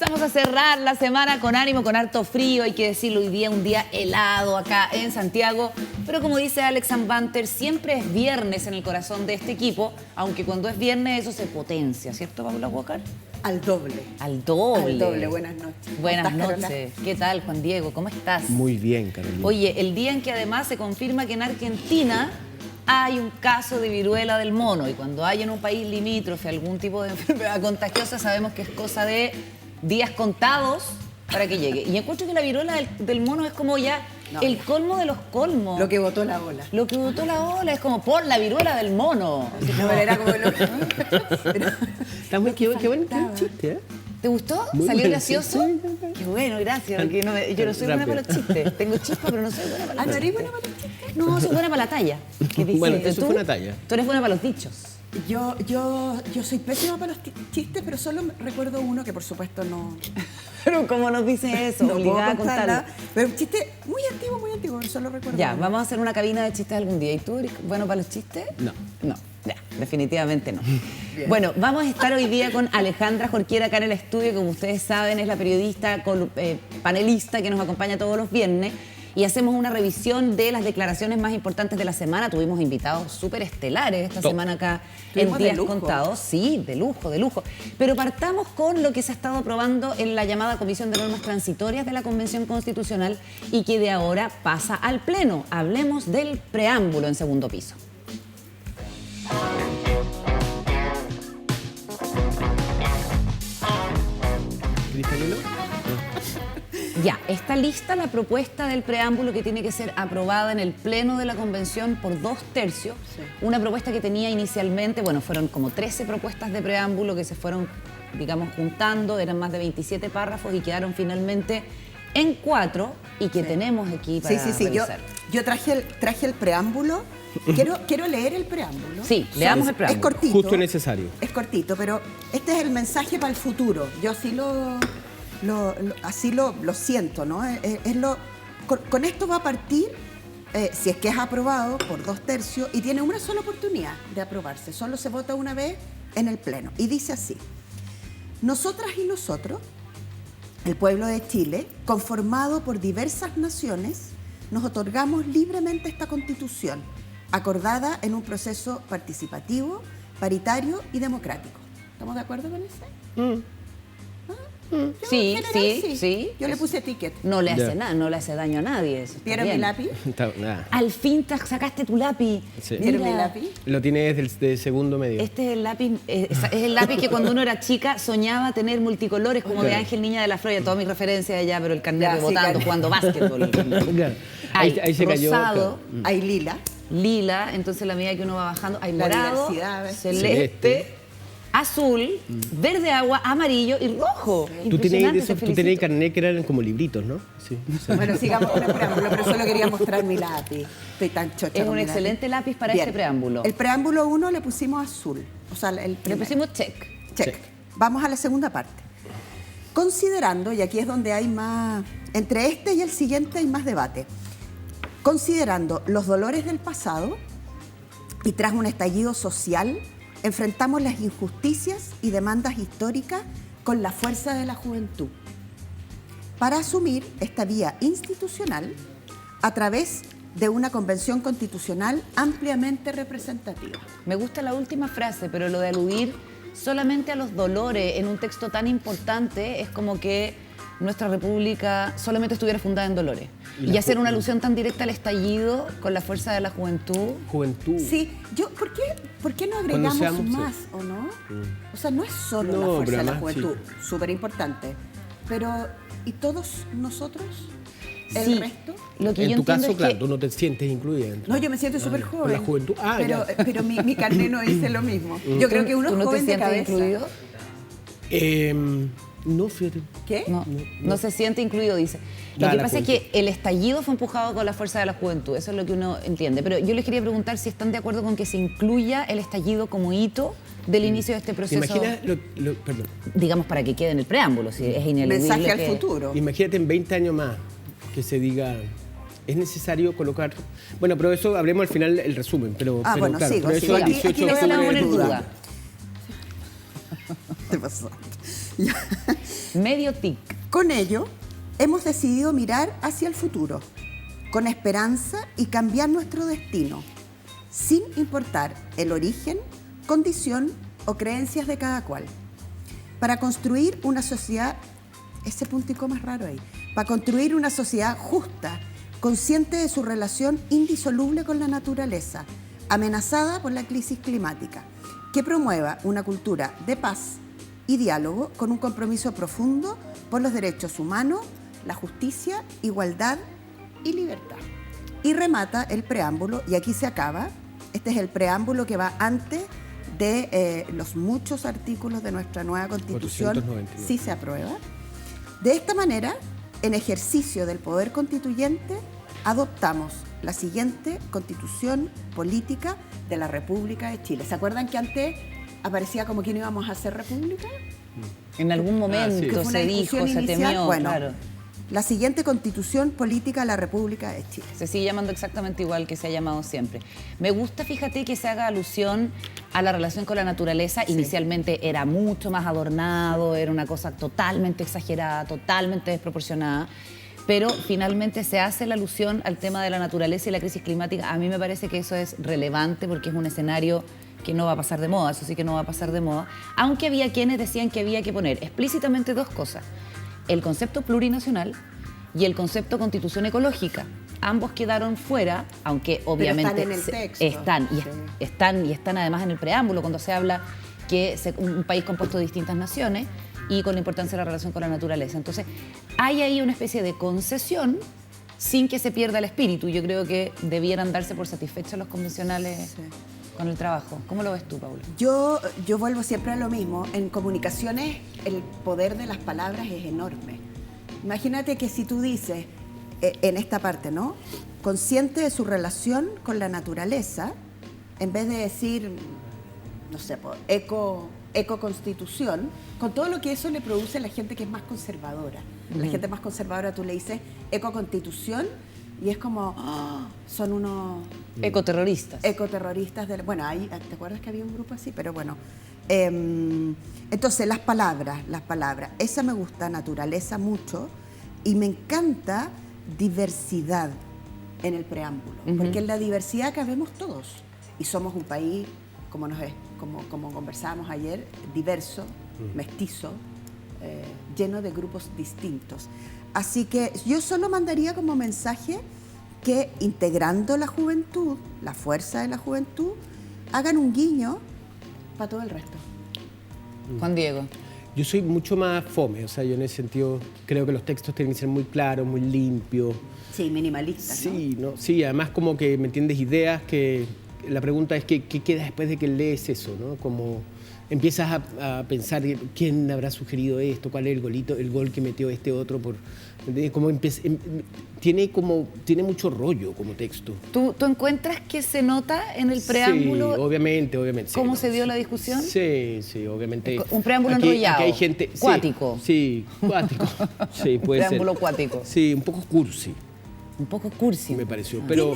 Empezamos a cerrar la semana con ánimo, con harto frío, hay que decirlo, hoy día un día helado acá en Santiago, pero como dice Alex Banter, siempre es viernes en el corazón de este equipo, aunque cuando es viernes eso se potencia, ¿cierto, Paula Walker? Al doble. Al doble. Al doble, buenas noches. Buenas ¿Cómo estás, noches. ¿Qué tal, Juan Diego? ¿Cómo estás? Muy bien, Carolina. Oye, el día en que además se confirma que en Argentina hay un caso de viruela del mono, y cuando hay en un país limítrofe algún tipo de enfermedad contagiosa, sabemos que es cosa de días contados para que llegue. Y encuentro que la viruela del mono es como ya el colmo de los colmos. Lo que botó la ola. Lo que botó la ola es como por la viruela del mono. No, era como lo Está muy qué buen chiste, ¿eh? ¿Te gustó? Muy ¿Salió bueno, gracioso? sí. Qué bueno, gracias. Porque yo no soy buena para los chistes. Tengo chispa, pero no soy buena para los ¿no chistes. eres buena para los chistes? No, soy buena para la talla. ¿Qué dices? Bueno, eso ¿Tú? fue una talla. Tú eres buena para los dichos. Yo soy pésima para los chistes, pero solo recuerdo uno que por supuesto no... Pero ¿cómo nos dice eso? no puedo Obligada a contarla. contarlo. Pero un chiste muy antiguo, solo recuerdo Ya, uno. vamos a hacer una cabina de chistes algún día. ¿Y tú eres bueno para los chistes? No. No, ya, definitivamente no. Bueno, vamos a estar hoy día con Alejandra Jorquera acá en el estudio. Como ustedes saben, es la periodista, panelista que nos acompaña todos los viernes. Y hacemos una revisión de las declaraciones más importantes de la semana. Tuvimos invitados súper estelares esta semana acá en Tuvimos de Días lujo. Contados. Sí, de lujo, de lujo. Pero partamos con lo que se ha estado aprobando en la llamada Comisión de Normas Transitorias de la Convención Constitucional y que de ahora pasa al Pleno. Hablemos del preámbulo en segundo piso. ¿Cristalino? Ya, está lista la propuesta del preámbulo que tiene que ser aprobada en el Pleno de la Convención por 2/3. Sí. Una propuesta que tenía inicialmente, bueno, fueron como 13 propuestas de preámbulo que se fueron, digamos, juntando, eran más de 27 párrafos y quedaron finalmente en 4 y que tenemos aquí para Sí. revisar. Yo traje el preámbulo. Quiero leer el preámbulo. Sí, leamos el preámbulo. Es cortito. Justo necesario. Es cortito, pero este es el mensaje para el futuro. Yo así lo siento, ¿no? Con esto va a partir, si es que es aprobado por 2/3 y tiene una sola oportunidad de aprobarse. Solo se vota una vez en el Pleno. Y dice así: nosotras y nosotros, el pueblo de Chile, conformado por diversas naciones, nos otorgamos libremente esta Constitución, acordada en un proceso participativo, paritario y democrático. ¿Estamos de acuerdo con eso? Yo, Sí, en general, sí. Yo le puse ticket. No le hace Ya. nada, no le hace daño a nadie. Eso está ¿Vieron mi bien. lápiz? Nada. Al fin sacaste tu lápiz. Sí. ¿Vieron Mira, mi lápiz? Lo tiene desde el segundo medio. Este es el lápiz, es el lápiz que cuando uno era chica soñaba tener multicolores, como de Claro. Ángel Niña de la Flor, todas mis referencias allá, pero el carnet Ya, sí, rebotando, claro. jugando básquetbol. Claro. Hay Ahí se cayó. rosado, claro. Hay lila. lila, entonces la medida que uno va bajando, hay La morado, diversidad, ¿ves? celeste, azul, verde agua, amarillo y rojo. Tú Impresionante, tenías te felicito. carnet que eran como libritos, ¿no? Sí. Bueno, sigamos con el preámbulo, pero solo quería mostrar mi lápiz. Estoy tan chocha. Es con un mi excelente lápiz para Bien. este preámbulo. El preámbulo 1 le pusimos azul. O sea, el Le primero. pusimos check. Check. Vamos a la segunda parte. Considerando, y aquí es donde hay más, entre este y el siguiente hay más debate, considerando los dolores del pasado y tras un estallido social, enfrentamos las injusticias y demandas históricas con la fuerza de la juventud, para asumir esta vía institucional a través de una convención constitucional ampliamente representativa. Me gusta la última frase, pero lo de aludir solamente a los dolores en un texto tan importante es como que nuestra república solamente estuviera fundada en dolores. Y hacer una alusión tan directa al estallido con la fuerza de la juventud. Juventud. Sí, ¿por qué no Cuando agregamos seamos, más, sí. o no? O sea, no es solo No, la fuerza pero de la además, juventud, súper importante, pero ¿y todos nosotros? ¿El Sí, resto? lo que En yo tu entiendo caso, es claro, que tú no te sientes incluida dentro. No, yo me siento súper con joven. la juventud. Ah, pero ya. pero mi carnet no dice lo mismo. Yo creo que uno ¿tú es no te joven de sientes cabeza. incluido? No, fíjate. ¿Qué? No se siente incluido, dice. Lo Ya, que la pasa es juventud. que el estallido fue empujado con la fuerza de la juventud, eso es lo que uno entiende. Pero yo les quería preguntar si están de acuerdo con que se incluya el estallido como hito del inicio de este ¿Te proceso. imaginas perdón, Digamos, para que quede en el preámbulo, si es ineludible. Mensaje al que- futuro. imagínate en 20 años más que se diga, es necesario colocar... Bueno, pero eso hablemos al final el resumen, pero, Ah, pero bueno, claro, sigo, pero sigo. eso el Aquí 18 de Eso la vamos a octubre poner en es duda. ¿Qué pasó? Ya. Medio tic. Con ello, hemos decidido mirar hacia el futuro, con esperanza y cambiar nuestro destino, sin importar el origen, condición o creencias de cada cual, para construir una sociedad, ese puntico más raro ahí, para construir una sociedad justa, consciente de su relación indisoluble con la naturaleza, amenazada por la crisis climática, que promueva una cultura de paz y diálogo con un compromiso profundo por los derechos humanos, la justicia, igualdad y libertad. Y remata el preámbulo, y aquí se acaba. Este es el preámbulo que va antes de los muchos artículos de nuestra nueva Constitución, 492. si se aprueba. De esta manera, en ejercicio del poder constituyente, adoptamos la siguiente Constitución política de la República de Chile. ¿Se acuerdan que antes aparecía como que no íbamos a hacer república? En algún momento sí. Que fue una se dijo, discusión se inicial. temió, Bueno, claro. la siguiente Constitución política de la República de Chile. Se sigue llamando exactamente igual que se ha llamado siempre. Me gusta, fíjate, que se haga alusión a la relación con la naturaleza. Sí. Inicialmente era mucho más adornado, era una cosa totalmente exagerada, totalmente desproporcionada, pero finalmente se hace la alusión al tema de la naturaleza y la crisis climática. A mí me parece que eso es relevante porque es un escenario que no va a pasar de moda, eso sí que no va a pasar de moda, aunque había quienes decían que había que poner explícitamente dos cosas: el concepto plurinacional y el concepto constitución ecológica. Ambos quedaron fuera, aunque obviamente están en el texto. están además en el preámbulo cuando se habla que un país compuesto de distintas naciones y con la importancia de la relación con la naturaleza. Entonces, hay ahí una especie de concesión sin que se pierda el espíritu. Yo creo que debieran darse por satisfechos los convencionales con el trabajo. ¿Cómo lo ves tú, Paula? Yo vuelvo siempre a lo mismo. En comunicaciones el poder de las palabras es enorme. Imagínate que si tú dices, en esta parte, ¿no?, consciente de su relación con la naturaleza, en vez de decir, no sé, ecoconstitución, con todo lo que eso le produce a la gente que es más conservadora. La gente más conservadora tú le dices ecoconstitución y es como, son unos Ecoterroristas. ecoterroristas. Bueno, ¿te acuerdas que había un grupo así? Pero bueno. Entonces, las palabras. Esa me gusta, naturaleza, mucho. Y me encanta diversidad en el preámbulo. Porque en la diversidad cabemos todos. Y somos un país, como conversábamos ayer, diverso, mestizo, lleno de grupos distintos. Así que yo solo mandaría como mensaje que integrando la juventud, la fuerza de la juventud, hagan un guiño para todo el resto. Juan Diego. Yo soy mucho más fome, o sea, yo en ese sentido creo que los textos tienen que ser muy claros, muy limpios. Sí, minimalistas, Sí, ¿no? Sí, además como que me entiendes ideas que la pregunta es ¿qué queda después de que lees eso, ¿no? Como empiezas a pensar quién habrá sugerido esto, cuál es el gol que metió este otro como tiene mucho rollo como texto. ¿Tú encuentras que se nota en el preámbulo? Sí, obviamente. ¿Cómo sí, se dio sí. la discusión? Sí, obviamente. Un preámbulo aquí enrollado. Hay gente, Cuático. Sí, cuático. Sí, puede ser. Preámbulo cuático. Sí, un poco cursi, Un poco cursi. me pareció. Pero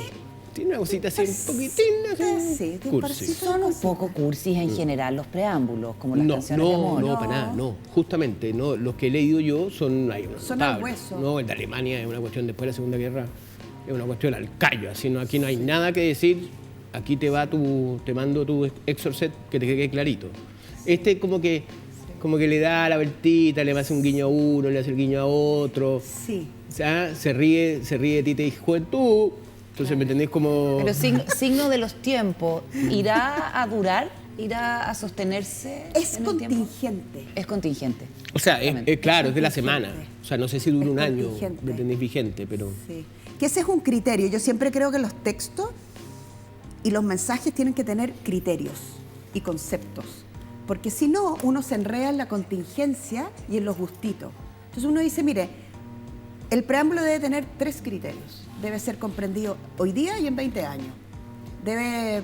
tiene una cosita así, un poquitín así, Sí, tiene un cursi. parcito. Son un poco cursis en general los preámbulos, como las canciones de amor. No, para nada, no. Justamente, no. Los que he leído yo son Son al hueso. No, el de Alemania es una cuestión después de la Segunda Guerra, es una cuestión al callo. Así no, aquí no hay nada que decir. Aquí te mando tu exorcet que te quede clarito. Este como que le da la vueltita, le hace un guiño a uno, le hace el guiño a otro. Sí. O sea, se ríe de ti, te dice juventud. Entonces, ¿me entendés? Como... Pero signo de los tiempos, ¿irá a durar? ¿Irá a sostenerse Es en el tiempo? contingente. Es contingente. O sea, Exactamente. claro, es de la contingente. semana. O sea, no sé si dura Es un año, contingente. ¿me entendés? Vigente, pero... Sí. Que ese es un criterio. Yo siempre creo que los textos y los mensajes tienen que tener criterios y conceptos. Porque si no, uno se enreda en la contingencia y en los gustitos. Entonces uno dice, mire, el preámbulo debe tener 3 criterios. Debe ser comprendido hoy día y en 20 años. Debe,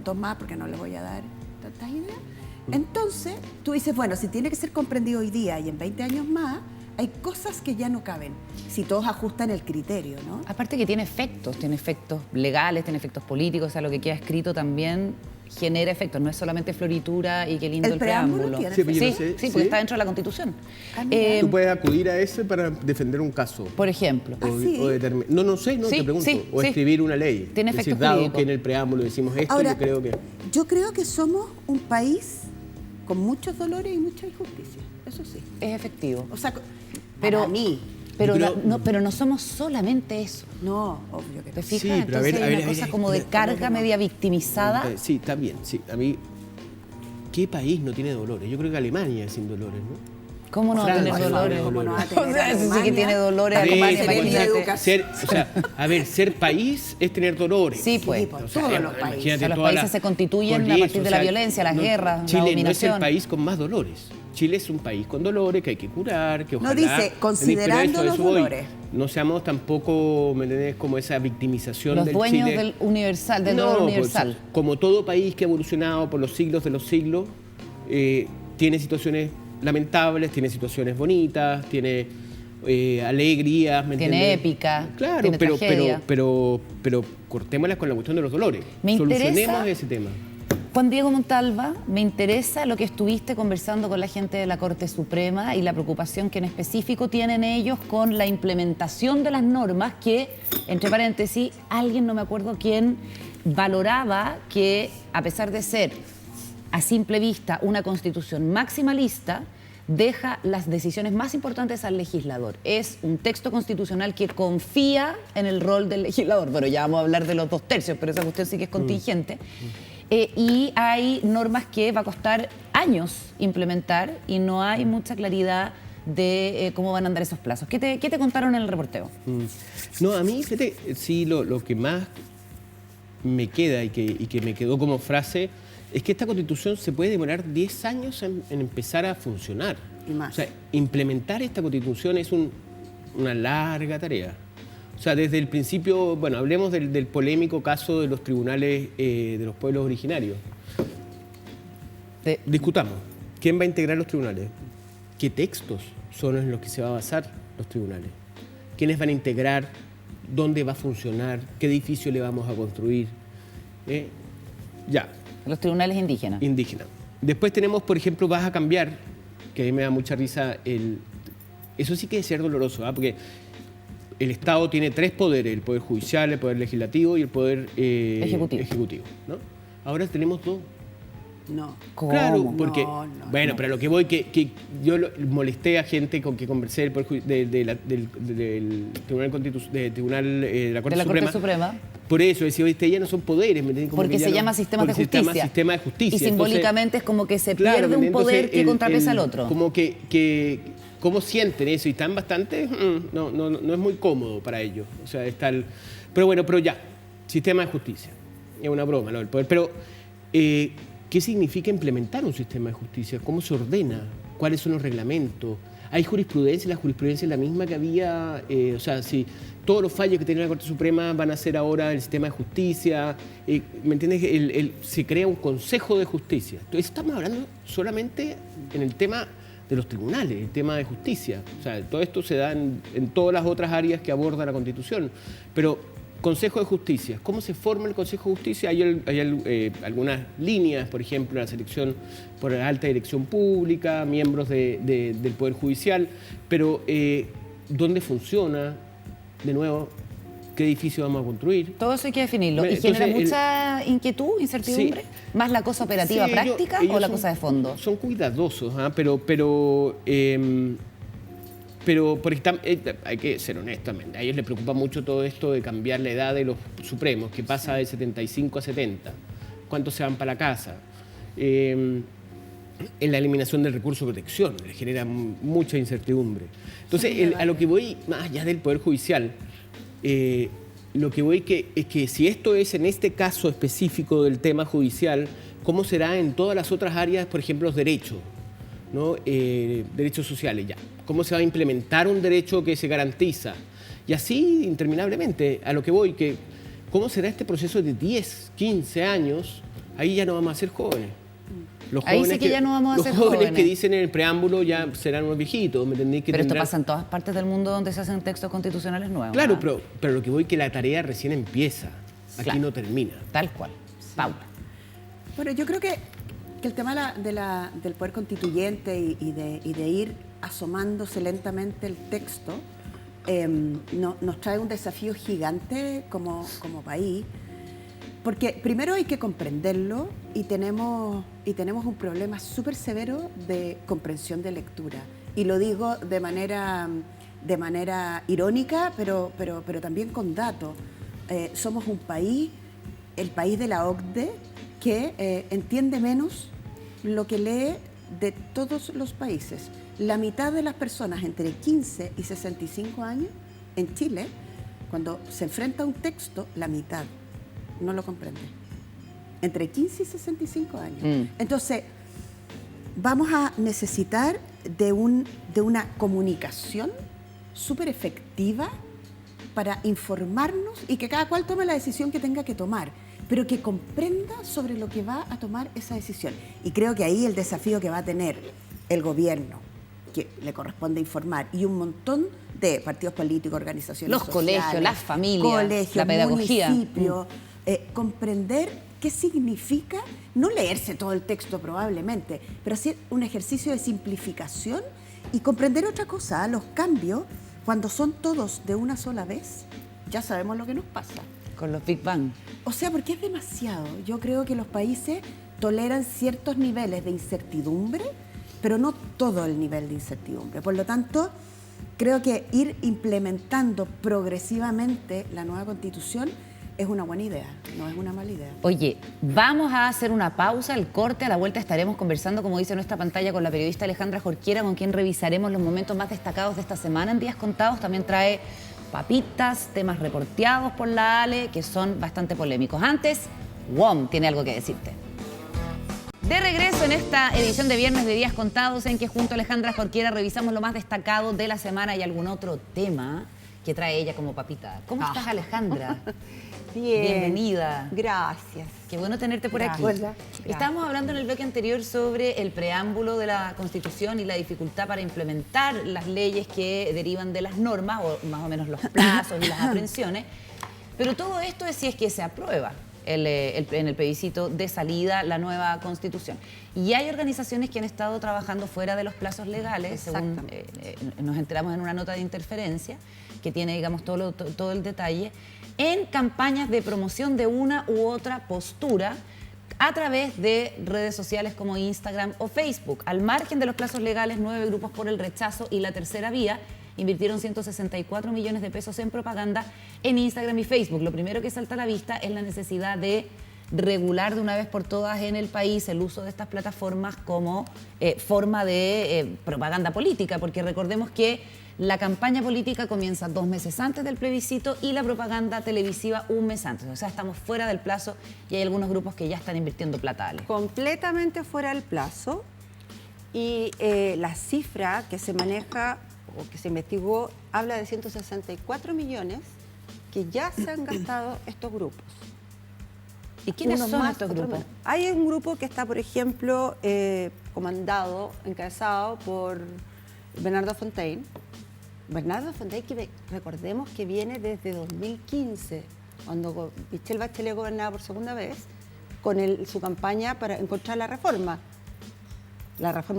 2 más porque no le voy a dar tantas ideas. Entonces, tú dices, bueno, si tiene que ser comprendido hoy día y en 20 años más, hay cosas que ya no caben, si todos ajustan el criterio, ¿no? Aparte que tiene efectos legales, tiene efectos políticos, o sea, lo que queda escrito también genera efectos, no es solamente floritura y qué lindo El el preámbulo preámbulo. tiene Sí, pero yo Sí, no sé, sí, ¿sí? porque está dentro de la Constitución. Ah, mira. Tú puedes acudir a ese para defender un caso. Por ejemplo. Ah, sí. No sé, no Sí, te pregunto. sí, O sí. escribir una ley. Tiene Es decir, efecto dado jurídico. que en el preámbulo decimos esto, Ahora, yo creo que... somos un país con muchos dolores y mucha injusticia, eso sí. Es efectivo. O sea, Pero, para mí, pero, Yo creo- pero no somos solamente eso. no, obvio que ¿Te no. fijas? Sí, pero a ver, Entonces a hay ver, una a cosa ver, como de no, carga media victimizada. Sí, está bien. Sí. A mí, ¿qué país no tiene dolores? Yo creo que Alemania es sin dolores, ¿no? ¿Cómo no va a Francia, tener dolores? ¿cómo no va a O tener sea, eso sí que Alemania? tiene dolores. Para Alemania, tomar sería imagínate. educación. ser país es tener dolores. Sí, pues. pues, O sea, todos los imagínate países. O sea, los toda países la- se constituyen por a eso, partir de la violencia, las guerras, la Chile no es dominación. el país con más dolores. Chile es un país con dolores que hay que curar, que ojalá... dice, considerando Pero los voy. dolores. No seamos tampoco, ¿me entendés? Como esa victimización Los del dueños Chile. del universal, del No, dolor pues, universal. como todo país que ha evolucionado por los siglos de los siglos, tiene situaciones lamentables, tiene situaciones bonitas, tiene alegrías, ¿me Tiene entiendes? épica, Claro, tiene tragedia. pero cortémoslas con la cuestión de los dolores. Me interesa- Solucionemos ese tema. Juan Diego Montalva, me interesa lo que estuviste conversando con la gente de la Corte Suprema y la preocupación que en específico tienen ellos con la implementación de las normas que, entre paréntesis, alguien, no me acuerdo quién, valoraba que, a pesar de ser a simple vista una constitución maximalista, deja las decisiones más importantes al legislador. Es un texto constitucional que confía en el rol del legislador. Bueno, ya vamos a hablar de los 2/3, pero esa cuestión sí que es contingente. Y hay normas que va a costar años implementar y no hay mucha claridad de cómo van a andar esos plazos. ¿Qué te contaron en el reporteo? No, a mí, fíjate, sí, lo que más me queda y que me quedó como frase es que esta Constitución se puede demorar 10 años en empezar a funcionar. Y más. O sea, implementar esta Constitución es una larga tarea. O sea, desde el principio, bueno, hablemos del polémico caso de los tribunales de los pueblos originarios. Discutamos. ¿Quién va a integrar los tribunales? ¿Qué textos son en los que se va a basar los tribunales? ¿Quiénes van a integrar? ¿Dónde va a funcionar? ¿Qué edificio le vamos a construir? Ya, Los tribunales indígenas. indígena. Después tenemos, por ejemplo, vas a cambiar, que a mí me da mucha risa, eso sí que es ser doloroso, ¿ah? Porque el Estado tiene 3 poderes, el Poder Judicial, el Poder Legislativo y el Poder Ejecutivo, ¿no? Ahora tenemos 2. No. ¿Cómo? Claro, porque, No, bueno, pero a lo que voy, que yo molesté a gente con que conversé del Tribunal de la Corte De la Suprema. Corte Suprema. Por eso, decía, oye, ya no son poderes, ¿me entiendes? Como Porque que ya se no- llama sistemas de porque se llama justicia. sistema de justicia. Y simbólicamente es como que se pierde ¿me un entiendes? poder Entonces, que contrapesa al otro. Como que cómo sienten eso y están bastante, no es muy cómodo para ellos. O sea, pero bueno, pero ya, sistema de justicia. Es una broma, ¿no? El poder. Pero, ¿qué significa implementar un sistema de justicia? ¿Cómo se ordena? ¿Cuáles son los reglamentos? ¿Hay jurisprudencia? La jurisprudencia es la misma que había, o sea, si todos los fallos que tenía la Corte Suprema van a ser ahora el sistema de justicia, ¿me entiendes? Se crea un consejo de justicia. Entonces estamos hablando solamente en el tema de los tribunales, el tema de justicia. O sea, todo esto se da en todas las otras áreas que aborda la Constitución. Pero Consejo de Justicia, ¿cómo se forma el Consejo de Justicia? Hay algunas líneas, por ejemplo, la selección por la alta dirección pública, miembros del Poder Judicial, pero ¿dónde funciona? De nuevo, ¿qué edificio vamos a construir? Todo eso hay que definirlo. ¿Y Entonces, genera mucha inquietud, incertidumbre? Sí. ¿Más la cosa operativa Sí, práctica ellos o la son- cosa de fondo? Son cuidadosos, ¿ah? pero porque hay que ser honestos, a ellos les preocupa mucho todo esto de cambiar la edad de los supremos, que pasa de 75 a 70. ¿Cuántos se van para la casa? En la eliminación del recurso de protección, les genera mucha incertidumbre. Entonces, a lo que voy, más allá del Poder Judicial, lo que voy es que si esto es en este caso específico del tema judicial, ¿cómo será en todas las otras áreas, por ejemplo, los derechos? ¿No? Derechos sociales, ya. ¿Cómo se va a implementar un derecho que se garantiza? Y así interminablemente, a lo que voy, que ¿cómo será este proceso de 10, 15 años? Ahí ya no vamos a ser jóvenes. Los Ahí sí jóvenes que ya no vamos a ser Los jóvenes jóvenes. que dicen en el preámbulo ya serán unos viejitos, ¿me entendí? Que Pero esto tendrán- pasa en todas partes del mundo donde se hacen textos constitucionales nuevos. Claro, ¿ah? pero lo que voy es que la tarea recién empieza, aquí Claro. no termina. Tal cual. Paula. Bueno, yo creo que el tema del poder constituyente y de ir asomándose lentamente el texto nos trae un desafío gigante como país, porque primero hay que comprenderlo y tenemos un problema súper severo de comprensión de lectura. Y lo digo de manera irónica, pero también con datos. Somos un país, el país de la OCDE, que entiende menos lo que lee de todos los países. La mitad de las personas entre 15 y 65 años en Chile, cuando se enfrenta a un texto, la mitad no lo comprende. Entre 15 y 65 años. Entonces, vamos a necesitar de una comunicación súper efectiva para informarnos y que cada cual tome la decisión que tenga que tomar, pero que comprenda sobre lo que va a tomar esa decisión. Y creo que ahí el desafío que va a tener el gobierno, que le corresponde informar, y un montón de partidos políticos, organizaciones los sociales, colegios, las familias, la pedagogía, municipios, comprender qué significa, no leerse todo el texto probablemente, pero hacer un ejercicio de simplificación y comprender otra cosa, los cambios, cuando son todos de una sola vez, ya sabemos lo que nos pasa. Con los Big Bang. O sea, porque es demasiado. Yo creo que los países toleran ciertos niveles de incertidumbre, pero no todo el nivel de incertidumbre. Por lo tanto, creo que ir implementando progresivamente la nueva Constitución es una buena idea, no es una mala idea. Oye, vamos a hacer una pausa, el corte, a la vuelta estaremos conversando, como dice nuestra pantalla, con la periodista Alejandra Jorquera, con quien revisaremos los momentos más destacados de esta semana en Días Contados. También trae papitas, temas reporteados por la Ale, que son bastante polémicos. Antes, WOM tiene algo que decirte. De regreso en esta edición de Viernes de Días Contados, en que junto a Alejandra Jorquera revisamos lo más destacado de la semana y algún otro tema que trae ella como papita. ¿Cómo estás, Alejandra? Bien. Bienvenida. Gracias. Qué bueno tenerte por aquí. Gracias. Estábamos hablando en el bloque anterior sobre el preámbulo de la Constitución y la dificultad para implementar las leyes que derivan de las normas, o más o menos los plazos y las aprehensiones. Pero todo esto es si es que se aprueba en el plebiscito de salida la nueva Constitución. Y hay organizaciones que han estado trabajando fuera de los plazos legales, según nos enteramos en una nota de Interferencia, que tiene, digamos, todo el detalle, en campañas de promoción de una u otra postura a través de redes sociales como Instagram o Facebook. Al margen de los plazos legales, 9 grupos por el rechazo y la tercera vía invirtieron 164 millones de pesos en propaganda en Instagram y Facebook. Lo primero que salta a la vista es la necesidad de regular de una vez por todas en el país el uso de estas plataformas como forma de propaganda política, porque recordemos que la campaña política comienza 2 meses antes del plebiscito y la propaganda televisiva 1 mes antes. O sea, estamos fuera del plazo y hay algunos grupos que ya están invirtiendo plata, Ale. Completamente fuera del plazo. Y la cifra que se maneja o que se investigó habla de 164 millones que ya se han gastado estos grupos. ¿Y quiénes Unos son más, estos otros grupos? menos. Hay un grupo que está, por ejemplo, comandado, encabezado por Bernardo Fontaine. Bernardo Fontaine, que recordemos que viene desde 2015, cuando Michelle Bachelet gobernaba por segunda vez, con su campaña para encontrar la reforma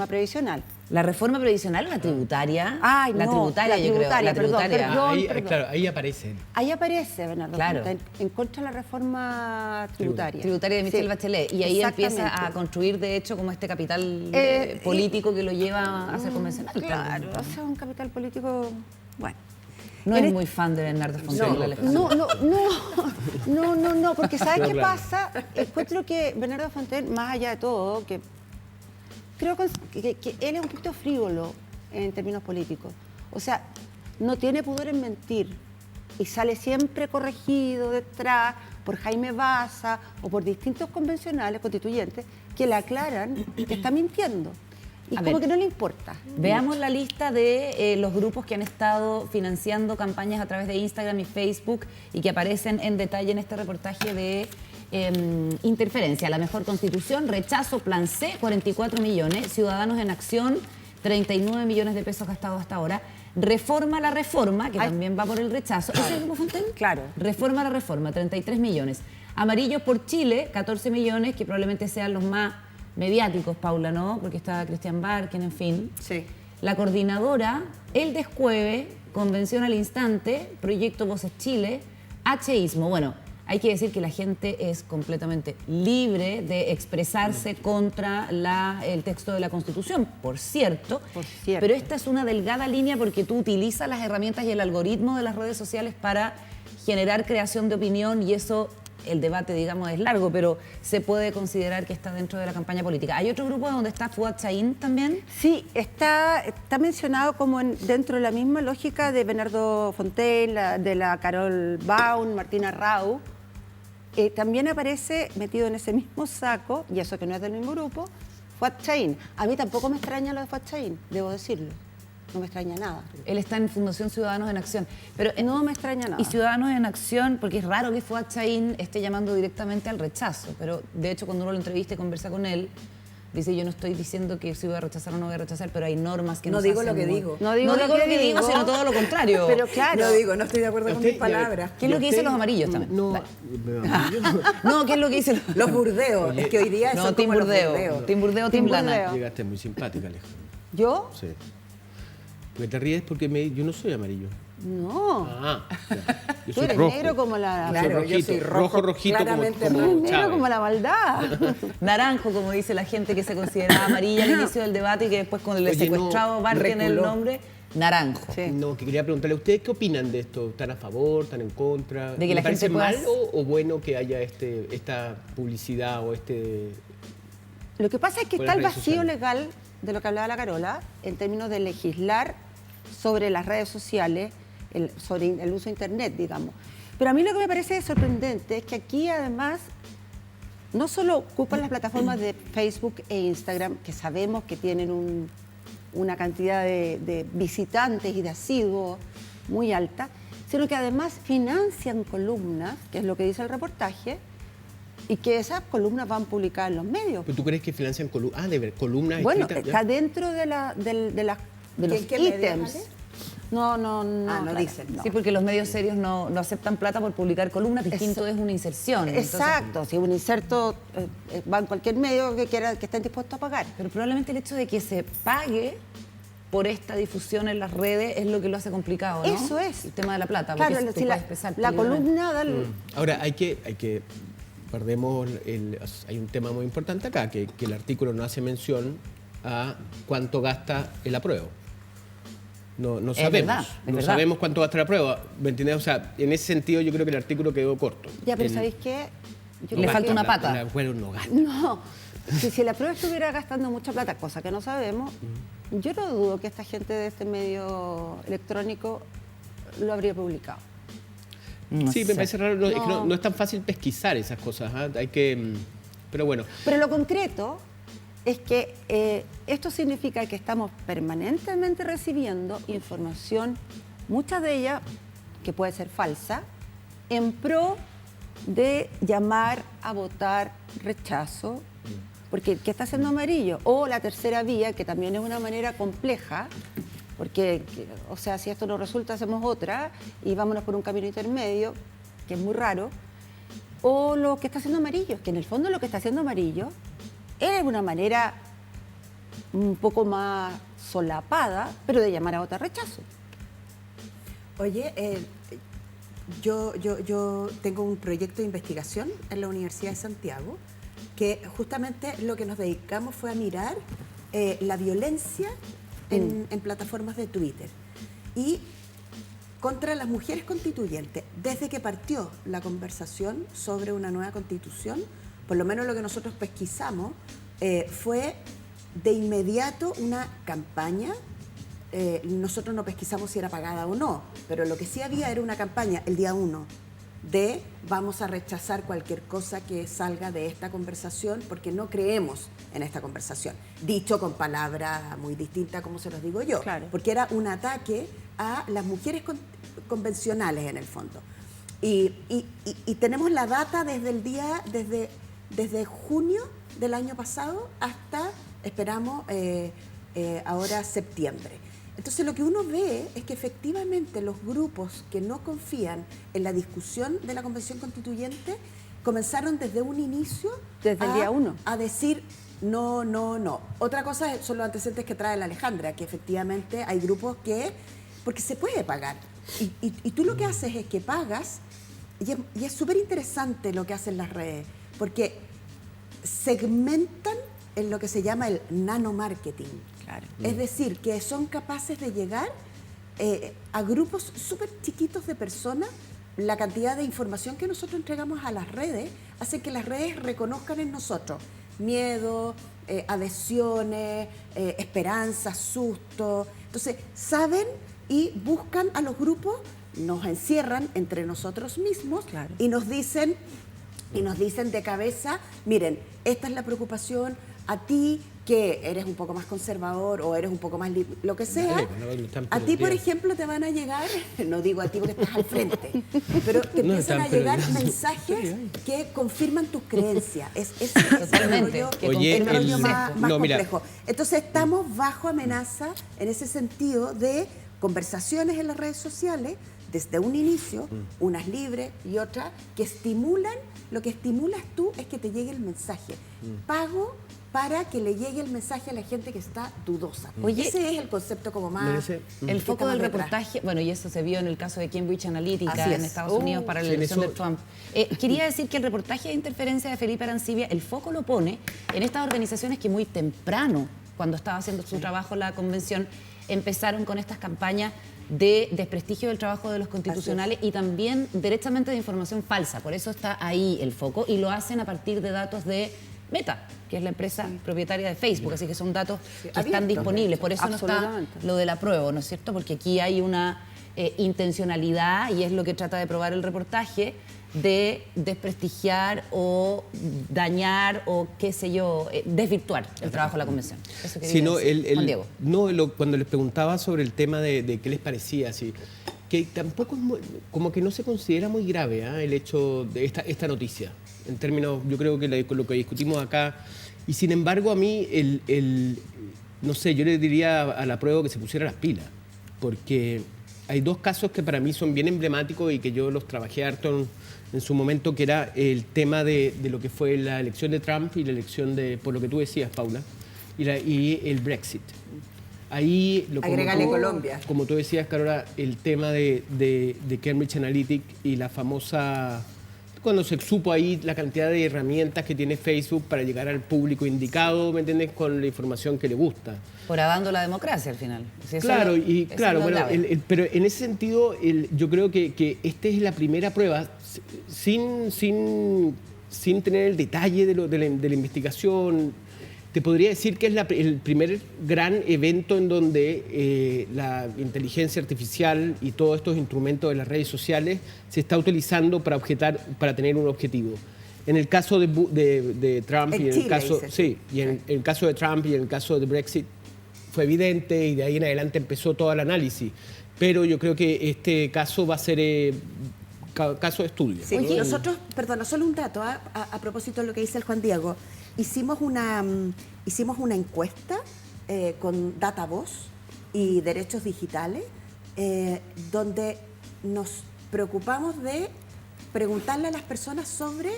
previsional. ¿La reforma previsional o la tributaria? Ay, la no, tributaria, la yo creo. tributaria, La tributaria. perdón. Claro, ahí aparece. Ahí aparece Bernardo Claro. Fontaine, en contra de la reforma tributaria. Tributaria de Michelle Sí, Bachelet. Y ahí empieza a exactamente. construir, de hecho, como este capital político que lo lleva a ser convencional. Claro, o sea, un capital político, bueno. No En es este- muy fan de Bernardo Fontaine, No, Alejandra. No, porque ¿sabes qué pasa? Encuentro que Bernardo Fontaine, más allá de todo, que creo que él es un poquito frívolo en términos políticos. O sea, no tiene pudor en mentir y sale siempre corregido detrás por Jaime Baza o por distintos convencionales constituyentes que le aclaran que está mintiendo. Y A como ver. que no le importa. Veamos la lista de los grupos que han estado financiando campañas a través de Instagram y Facebook y que aparecen en detalle en este reportaje de Interferencia. La Mejor Constitución, Rechazo, Plan C, 44 millones, Ciudadanos en Acción, 39 millones de pesos gastados hasta ahora. Reforma la Reforma, que también va por el rechazo. ¿Ese es el grupo Fontaine? Claro. Reforma la Reforma, 33 millones. Amarillos por Chile, 14 millones, que probablemente sean los más mediáticos, Paula, ¿no? Porque está Cristian Barken, en fin. Sí. La coordinadora, El Descueve, Convención al Instante, Proyecto Voces Chile, Hísmo. Bueno, hay que decir que la gente es completamente libre de expresarse contra el texto de la Constitución, por cierto. Pero esta es una delgada línea porque tú utilizas las herramientas y el algoritmo de las redes sociales para generar creación de opinión y eso, el debate, digamos, es largo, pero se puede considerar que está dentro de la campaña política. ¿Hay otro grupo donde está Fuad Chaín también? Sí, está mencionado como dentro de la misma lógica de Bernardo Fontaine, de la Carol Baum, Martina Rau. También aparece metido en ese mismo saco, y eso que no es del mismo grupo, Fuad Chaín. A mí tampoco me extraña lo de Fuad Chaín, debo decirlo. No me extraña nada. Él está en Fundación Ciudadanos en Acción. Pero no me extraña nada. Y Ciudadanos en Acción, porque es raro que Fuad Chaín esté llamando directamente al rechazo, pero de hecho cuando uno lo entrevista y conversa con él, dice, yo no estoy diciendo que si voy a rechazar o no voy a rechazar, pero hay normas que no digo lo que digo. No digo lo que digo, sino todo lo contrario. Pero claro. No digo, no estoy de acuerdo con mis palabras. ¿Qué es lo que dicen los amarillos también? No, No, ¿qué es lo que dicen los burdeos? Es que hoy día no, son Team como los Burdeo. burdeos. Team Burdeo, Team Lana. Llegaste muy simpática, Alejo. ¿Yo? Sí. ¿Me te ríes porque yo no soy amarillo? No. Ah, yo Tú soy eres rojo. negro como la... Yo soy Claro, yo rojito, soy rojo, rojito claramente como rojo. negro Chávez. como la maldad. Naranjo, como dice la gente que se consideraba amarilla al inicio del debate y que después cuando le Oye, secuestrado Barken el reculó. nombre, naranjo. Sí. No, que quería preguntarle a ustedes qué opinan de esto. ¿Están a favor? ¿Están en contra? De que la ¿Les parece gente pueda- mal o bueno que haya esta publicidad o Lo que pasa es que Por está las el redes vacío sociales. legal de lo que hablaba la Carola en términos de legislar sobre las redes sociales, sobre el uso de Internet, digamos. Pero a mí lo que me parece sorprendente es que aquí además no solo ocupan las plataformas de Facebook e Instagram, que sabemos que tienen una cantidad de visitantes y de asiduos muy alta, sino que además financian columnas, que es lo que dice el reportaje, y que esas columnas van publicadas en los medios. ¿Pero tú crees que financian columnas? Ah, de ver, columnas Bueno, escritas. está dentro de los ¿Qué medios, ítems. Ale? No no Clara, dicen. no. Sí, porque los medios serios no aceptan plata por publicar columnas, distinto es una inserción. Entonces, Exacto, si un inserto va en cualquier medio que estén dispuestos a pagar. pero probablemente el hecho de que se pague por esta difusión en las redes es lo que lo hace complicado, ¿no? Eso es. El tema de la plata, Claro, porque tú si puedes la expresarte la libremente. columna Ahora, hay que hay un tema muy importante acá, que el artículo no hace mención a cuánto gasta el apruebo. No Es sabemos. verdad, es No verdad. sabemos cuánto gasta el apruebo. ¿Me entiendes? O sea, en ese sentido yo creo que el artículo quedó corto. Ya, pero El- ¿sabéis qué? Yo Le creo falta que- una pata. El apruebo no gasta. No, si la prueba estuviera gastando mucha plata, cosa que no sabemos, yo no dudo que esta gente de este medio electrónico lo habría publicado. No Sí, sé. me parece raro. Es que No. no es tan fácil pesquisar esas cosas. ¿Ah? Hay que... Pero bueno. Pero lo concreto es que esto significa que estamos permanentemente recibiendo información, muchas de ellas que puede ser falsa, en pro de llamar a votar rechazo, porque ¿qué está haciendo amarillo? O la tercera vía, que también es una manera compleja, porque, o sea, si esto no resulta, hacemos otra y vámonos por un camino intermedio, que es muy raro. O lo que está haciendo amarillo, que en el fondo lo que está haciendo amarillo es una manera un poco más solapada, pero de llamar a votar rechazo. Oye, yo tengo un proyecto de investigación en la Universidad de Santiago que justamente lo que nos dedicamos fue a mirar la violencia en plataformas de Twitter y contra las mujeres constituyentes. Desde que partió la conversación sobre una nueva constitución, por lo menos lo que nosotros pesquisamos, fue de inmediato una campaña. Nosotros no pesquisamos si era pagada o no, pero lo que sí había era una campaña el día 1 de vamos a rechazar cualquier cosa que salga de esta conversación porque no creemos en esta conversación. Dicho con palabras muy distintas como se los digo yo, Claro. porque era un ataque a las mujeres convencionales en el fondo. Y tenemos la data desde junio del año pasado hasta, esperamos, ahora septiembre. Entonces lo que uno ve es que efectivamente los grupos que no confían en la discusión de la Convención Constituyente comenzaron desde un inicio Desde el día 1. a decir no, no, no. Otra cosa son los antecedentes que trae la Alejandra, que efectivamente hay grupos que, porque se puede pagar, y tú lo que haces es que pagas, y es súper interesante lo que hacen las redes, porque segmentan en lo que se llama el nanomarketing. Claro. Es decir, que son capaces de llegar a grupos súper chiquitos de personas. La cantidad de información que nosotros entregamos a las redes hace que las redes reconozcan en nosotros miedo, adhesiones, esperanza, susto. Entonces, saben y buscan a los grupos, nos encierran entre nosotros mismos, claro, y nos dicen de cabeza, miren, esta es la preocupación, a ti que eres un poco más conservador o eres un poco más lo que sea, a ti, por ejemplo, te van a llegar, no digo a ti porque estás al frente, pero te empiezan a llegar mensajes que confirman tus creencias. Es Totalmente. el rollo más no, complejo. Entonces estamos bajo amenaza en ese sentido de conversaciones en las redes sociales desde un inicio, unas libres y otras que estimulan. Lo que estimulas tú es que te llegue el mensaje. Pago para que le llegue el mensaje a la gente que está dudosa. Oye, ese es el concepto como más... El foco del detrás. reportaje, bueno, y eso se vio en el caso de Cambridge Analytica Así en es. Estados Unidos para la elección de Trump. Quería decir que el reportaje de interferencia de Felipe Arancibia, el foco lo pone en estas organizaciones que muy temprano, cuando estaba haciendo su trabajo la convención, empezaron con estas campañas de desprestigio del trabajo de los constitucionales y también directamente de información falsa. Por eso está ahí el foco y lo hacen a partir de datos de Meta, que es la empresa propietaria de Facebook, así que son datos que están disponibles. Por eso no está lo del apruebo, ¿no es cierto? Porque aquí hay una intencionalidad, y es lo que trata de probar el reportaje, de desprestigiar o dañar o qué sé yo, desvirtuar el trabajo de la convención. Eso quería decir. Juan Diego. Cuando les preguntaba sobre el tema de qué les parecía, así, que tampoco es como que no se considera muy grave el hecho de esta noticia, en términos, yo creo que lo que discutimos acá, y sin embargo a mí, no sé, yo le diría a la prueba que se pusiera las pilas, porque hay dos casos que para mí son bien emblemáticos y que yo los trabajé harto en su momento, que era el tema de lo que fue la elección de Trump y la elección por lo que tú decías, Paula, y el Brexit. Ahí, Agregale Colombia. Como tú decías, Carola, el tema de Cambridge Analytica y la famosa... Cuando se supo ahí la cantidad de herramientas que tiene Facebook para llegar al público indicado, ¿me entiendes?, con la información que le gusta. Horadando la democracia al final. Si claro, pero en ese sentido, yo creo que esta es la primera prueba, sin tener el detalle de la investigación. Te podría decir que es el primer gran evento en donde la inteligencia artificial y todos estos instrumentos de las redes sociales se está utilizando para tener un objetivo. En el caso de Trump y en el caso de Trump y en el caso de Brexit fue evidente, y de ahí en adelante empezó todo el análisis. Pero yo creo que este caso va a ser caso de estudio. Sí, nosotros, perdón, solo un dato a propósito de lo que dice el Juan Diego. Hicimos una encuesta con DataVoz y Derechos Digitales, donde nos preocupamos de preguntarle a las personas sobre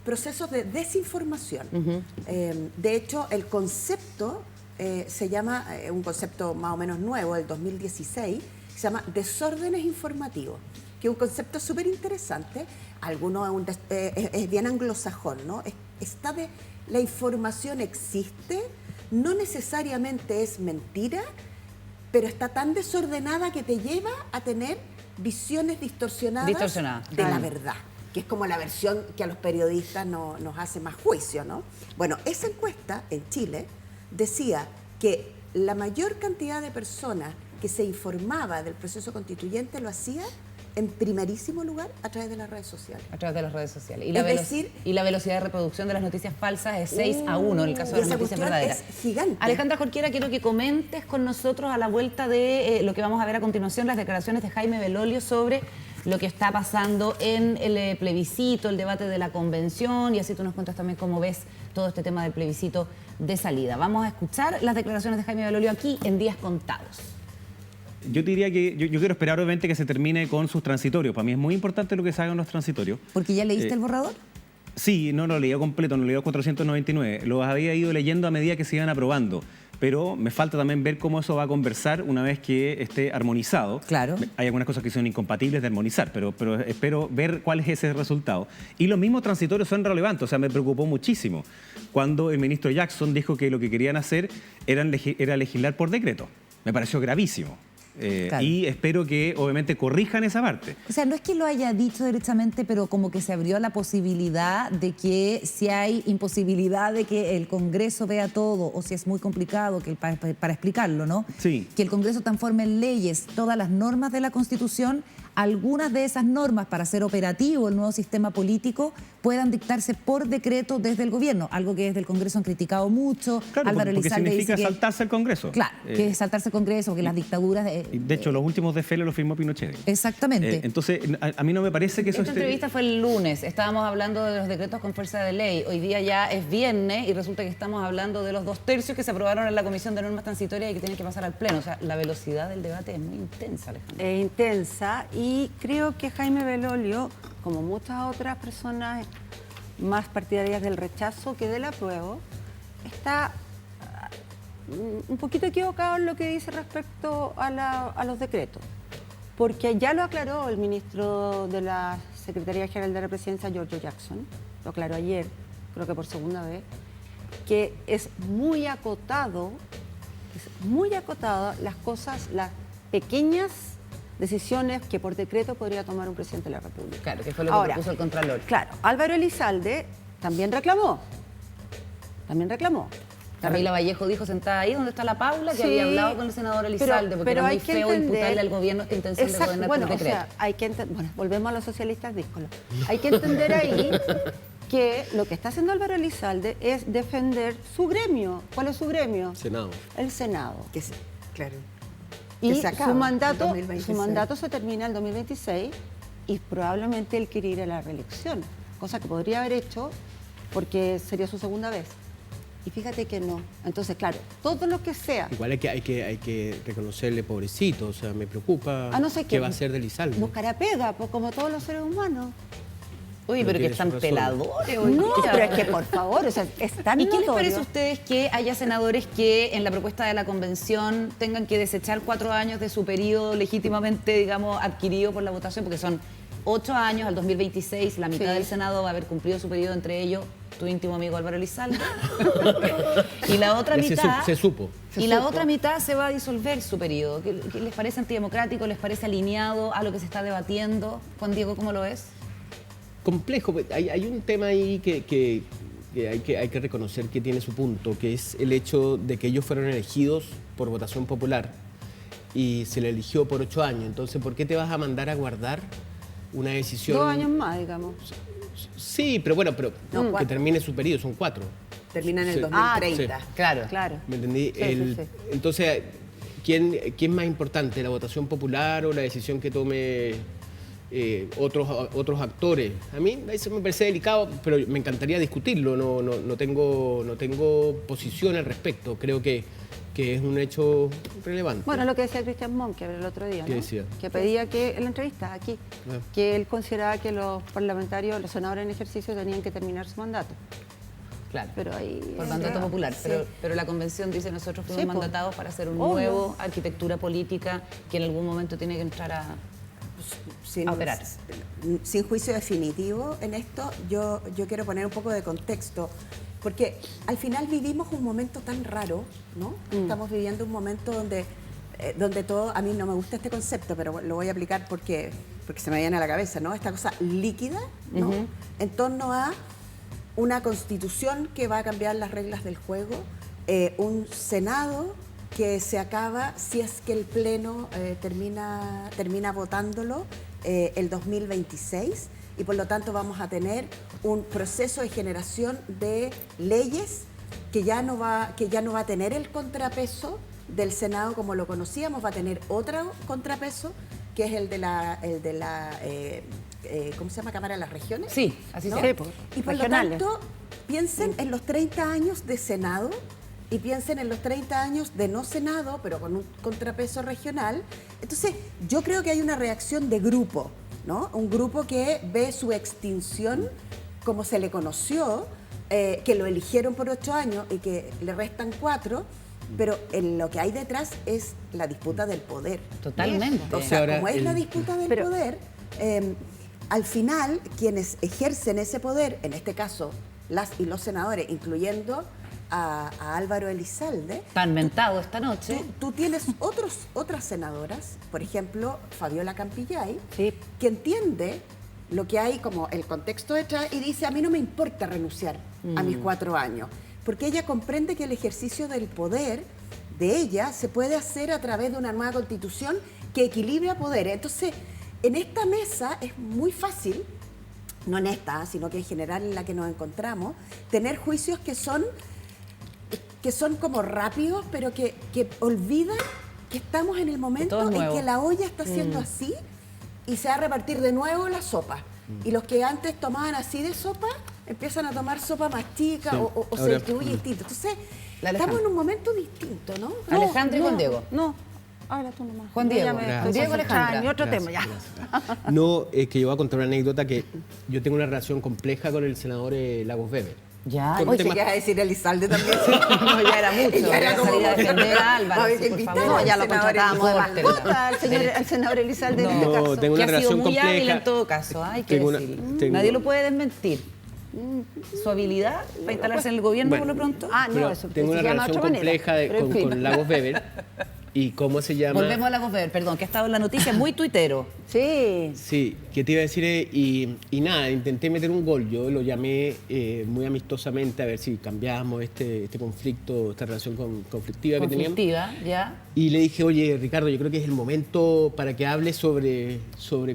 procesos de desinformación. De hecho, el concepto se llama, un concepto más o menos nuevo, del 2016, se llama desórdenes informativos, que es un concepto súper interesante. Algunos es bien anglosajón, ¿no? La información existe, no necesariamente es mentira, pero está tan desordenada que te lleva a tener visiones distorsionadas de la verdad, que es como la versión que a los periodistas nos hace más juicio, ¿no? Bueno, esa encuesta en Chile decía que la mayor cantidad de personas que se informaba del proceso constituyente lo hacía en primerísimo lugar a través de las redes sociales. A través de las redes sociales. Y la velocidad de reproducción de las noticias falsas es 6-1 en el caso de las noticias verdaderas. Es gigante. Alejandra Jorquera, quiero que comentes con nosotros a la vuelta de lo que vamos a ver a continuación, las declaraciones de Jaime Belolio sobre lo que está pasando en el plebiscito, el debate de la convención, y así tú nos cuentas también cómo ves todo este tema del plebiscito de salida. Vamos a escuchar las declaraciones de Jaime Belolio aquí en Días Contados. Yo diría que yo quiero esperar obviamente que se termine con sus transitorios. Para mí es muy importante lo que se hagan los transitorios. ¿Porque ya leíste el borrador? Sí, no lo leí completo, no leí 499. Los había ido leyendo a medida que se iban aprobando. Pero me falta también ver cómo eso va a conversar una vez que esté armonizado. Claro. Hay algunas cosas que son incompatibles de armonizar, pero espero ver cuál es ese resultado. Y los mismos transitorios son relevantes, o sea, me preocupó muchísimo cuando el ministro Jackson dijo que lo que querían hacer era legislar por decreto. Me pareció gravísimo. Claro. Y espero que obviamente corrijan esa parte. O sea, no es que lo haya dicho directamente, pero como que se abrió la posibilidad de que si hay imposibilidad de que el Congreso vea todo, o si es muy complicado que para explicarlo, ¿no? Sí. Que el Congreso transforme en leyes todas las normas de la Constitución, algunas de esas normas para hacer operativo el nuevo sistema político puedan dictarse por decreto desde el gobierno, algo que desde el Congreso han criticado mucho. Claro, Álvaro porque Elizalde significa dice que, saltarse el Congreso. claro, que es saltarse el Congreso, que las dictaduras... De hecho, los últimos de Fele los firmó Pinochet. Exactamente. Entonces, a mí no me parece que eso Esta entrevista fue el lunes, estábamos hablando de los decretos con fuerza de ley, hoy día ya es viernes y resulta que estamos hablando de los 2/3 que se aprobaron en la Comisión de Normas Transitorias y que tienen que pasar al Pleno. O sea, la velocidad del debate es muy intensa, Alejandra. Es intensa y creo que Jaime Belolio, como muchas otras personas más partidarias del rechazo que del apruebo, está un poquito equivocado en lo que dice respecto a los decretos. Porque ya lo aclaró el ministro de la Secretaría General de la Presidencia, Giorgio Jackson, lo aclaró ayer, creo que por segunda vez, que es muy acotado las cosas, las pequeñas decisiones que por decreto podría tomar un presidente de la República. Claro, que fue lo que propuso el Contralor. Claro, Álvaro Elizalde también reclamó. Camila Vallejo dijo sentada ahí donde está la Paula que Sí, había hablado con el senador Elizalde porque era muy hay que feo entender- imputarle al gobierno esta intención de gobernar bueno, por decreto. o sea, bueno, volvemos a los socialistas díscolos. Hay que entender ahí que lo que está haciendo Álvaro Elizalde es defender su gremio. ¿Cuál es su gremio? Senado. El Senado. Claro. Y Que se acaba su en mandato 2026. se termina en 2026 y probablemente él quiere ir a la reelección, cosa que podría haber hecho porque sería su segunda vez. Y fíjate que no. Entonces, claro, todo lo que sea. Igual hay que reconocerle, pobrecito, o sea, me preocupa No sé qué va a hacer de Elizalde. Buscará pega, pues, como todos los seres humanos. Uy, No pero que tiene están su razón. peladores hoy. No, pero es que por favor, o sea, es tan ¿Y qué les notorio. parece a ustedes que haya senadores que en la propuesta de la convención tengan que desechar 4 años de su periodo legítimamente, digamos, adquirido por la votación? Porque son 8 años al 2026, la mitad Sí. del Senado va a haber cumplido su periodo, entre ellos tu íntimo amigo Álvaro Elizalde. Y la otra Ya mitad... se supo. Y la otra mitad se va a disolver su periodo. ¿Qué les parece antidemocrático? ¿Les parece alineado a lo que se está debatiendo? Juan Diego, ¿cómo lo ves? Complejo, pues, hay un tema ahí que hay que reconocer que tiene su punto, que es el hecho de que ellos fueron elegidos por votación popular y se le eligió por 8 años. Entonces, ¿por qué te vas a mandar a guardar una decisión? 2 años más, digamos. Sí, pero bueno, No, que 4. termine su periodo, son 4. Termina en el Sí. 2030. sí. Claro. Claro. ¿Me entendí? Sí, sí, sí. Entonces, ¿quién es más importante, la votación popular o la decisión que tome otros actores? A mí eso me parece delicado, pero me encantaría discutirlo. No tengo posición al respecto. Creo que es un hecho relevante. Bueno, lo que decía Christian Monker el otro día, ¿no? ¿Qué decía? Que pedía que, en la entrevista aquí, Ah. que él consideraba que los parlamentarios, los senadores en ejercicio tenían que terminar su mandato. Claro. Pero ahí... Por mandato popular. Sí. Pero la convención dice nosotros fuimos Sí, po. mandatados para hacer un Obvio. nuevo arquitectura política que en algún momento tiene que entrar a Sin, a operar. sin juicio definitivo en esto, yo quiero poner un poco de contexto, porque al final vivimos un momento tan raro, ¿no? Estamos viviendo un momento donde todo, a mí no me gusta este concepto, pero lo voy a aplicar porque se me viene a la cabeza, ¿no? Esta cosa líquida, ¿no? En torno a una constitución que va a cambiar las reglas del juego, un Senado que se acaba si es que el Pleno termina votándolo el 2026 y por lo tanto vamos a tener un proceso de generación de leyes que ya no va a tener el contrapeso del Senado como lo conocíamos, va a tener otro contrapeso que es el de la ¿cómo se llama? Cámara de las Regiones. Sí, así ¿no? se Sí, pues, Y por regionales. lo tanto, piensen en los 30 años de Senado y piensen en los 30 años de no Senado, pero con un contrapeso regional. Entonces, yo creo que hay una reacción de grupo, ¿no? Un grupo que ve su extinción como se le conoció, que lo eligieron por 8 años y que le restan 4, pero en lo que hay detrás es la disputa del poder. Totalmente. O sea, Ahora, como es la disputa del poder, al final quienes ejercen ese poder, en este caso las y los senadores, incluyendo a Álvaro Elizalde. Tan mentado esta noche. Tú tienes otras senadoras, por ejemplo, Fabiola Campillay, Sí. que entiende lo que hay como el contexto detrás y dice, a mí no me importa renunciar a mis 4 años, porque ella comprende que el ejercicio del poder de ella se puede hacer a través de una nueva constitución que equilibra poderes. Entonces, en esta mesa es muy fácil, no en esta, sino que en general en la que nos encontramos, tener juicios que son como rápidos, pero que olvidan que estamos en el momento todo es en nuevo. que la olla está haciendo así y se va a repartir de nuevo la sopa. Y los que antes tomaban así de sopa, empiezan a tomar sopa más chica Sí. o se Ahora- distribuye distinto. Entonces, La estamos Alejandra. en un momento distinto, ¿no? Alejandra y Juan Diego. No, habla tú nomás. Juan Yo Diego. ya me Gracias. estoy Diego, concentrada Alejandra. en otro tema ya. Gracias. No, es que yo voy a contar una anécdota que yo tengo una relación compleja con el senador Lagos Weber. Ya. Con Oye, tema- ¿qué vas a decir Elizalde también? No, ya era mucho. Ya era Ya como- salir a defender a Álvaro, A ver, sí, que por invitamos favor. No, ya lo senador contratábamos de Elizalde. mascota al senador Elizalde en este No, caso. tengo Que una ha sido relación muy hábil compleja. en todo caso, hay que Tengo una- decir. tengo- Nadie lo puede desmentir. Su habilidad para instalarse en el gobierno Bueno, por lo pronto. Ah, no, Pero eso tengo se una llama de relación otra manera. compleja Pero en fin. con Lagos Weber. ¿Y cómo se llama? Volvemos a Lagos Weber, perdón, que ha estado en la noticia muy tuitero. Sí. Sí, ¿qué te iba a decir? Y nada, intenté meter un gol. Yo lo llamé muy amistosamente a ver si cambiábamos este conflicto, esta relación conflictiva que teníamos. Conflictiva, ya. Y le dije, oye, Ricardo, yo creo que es el momento para que hables sobre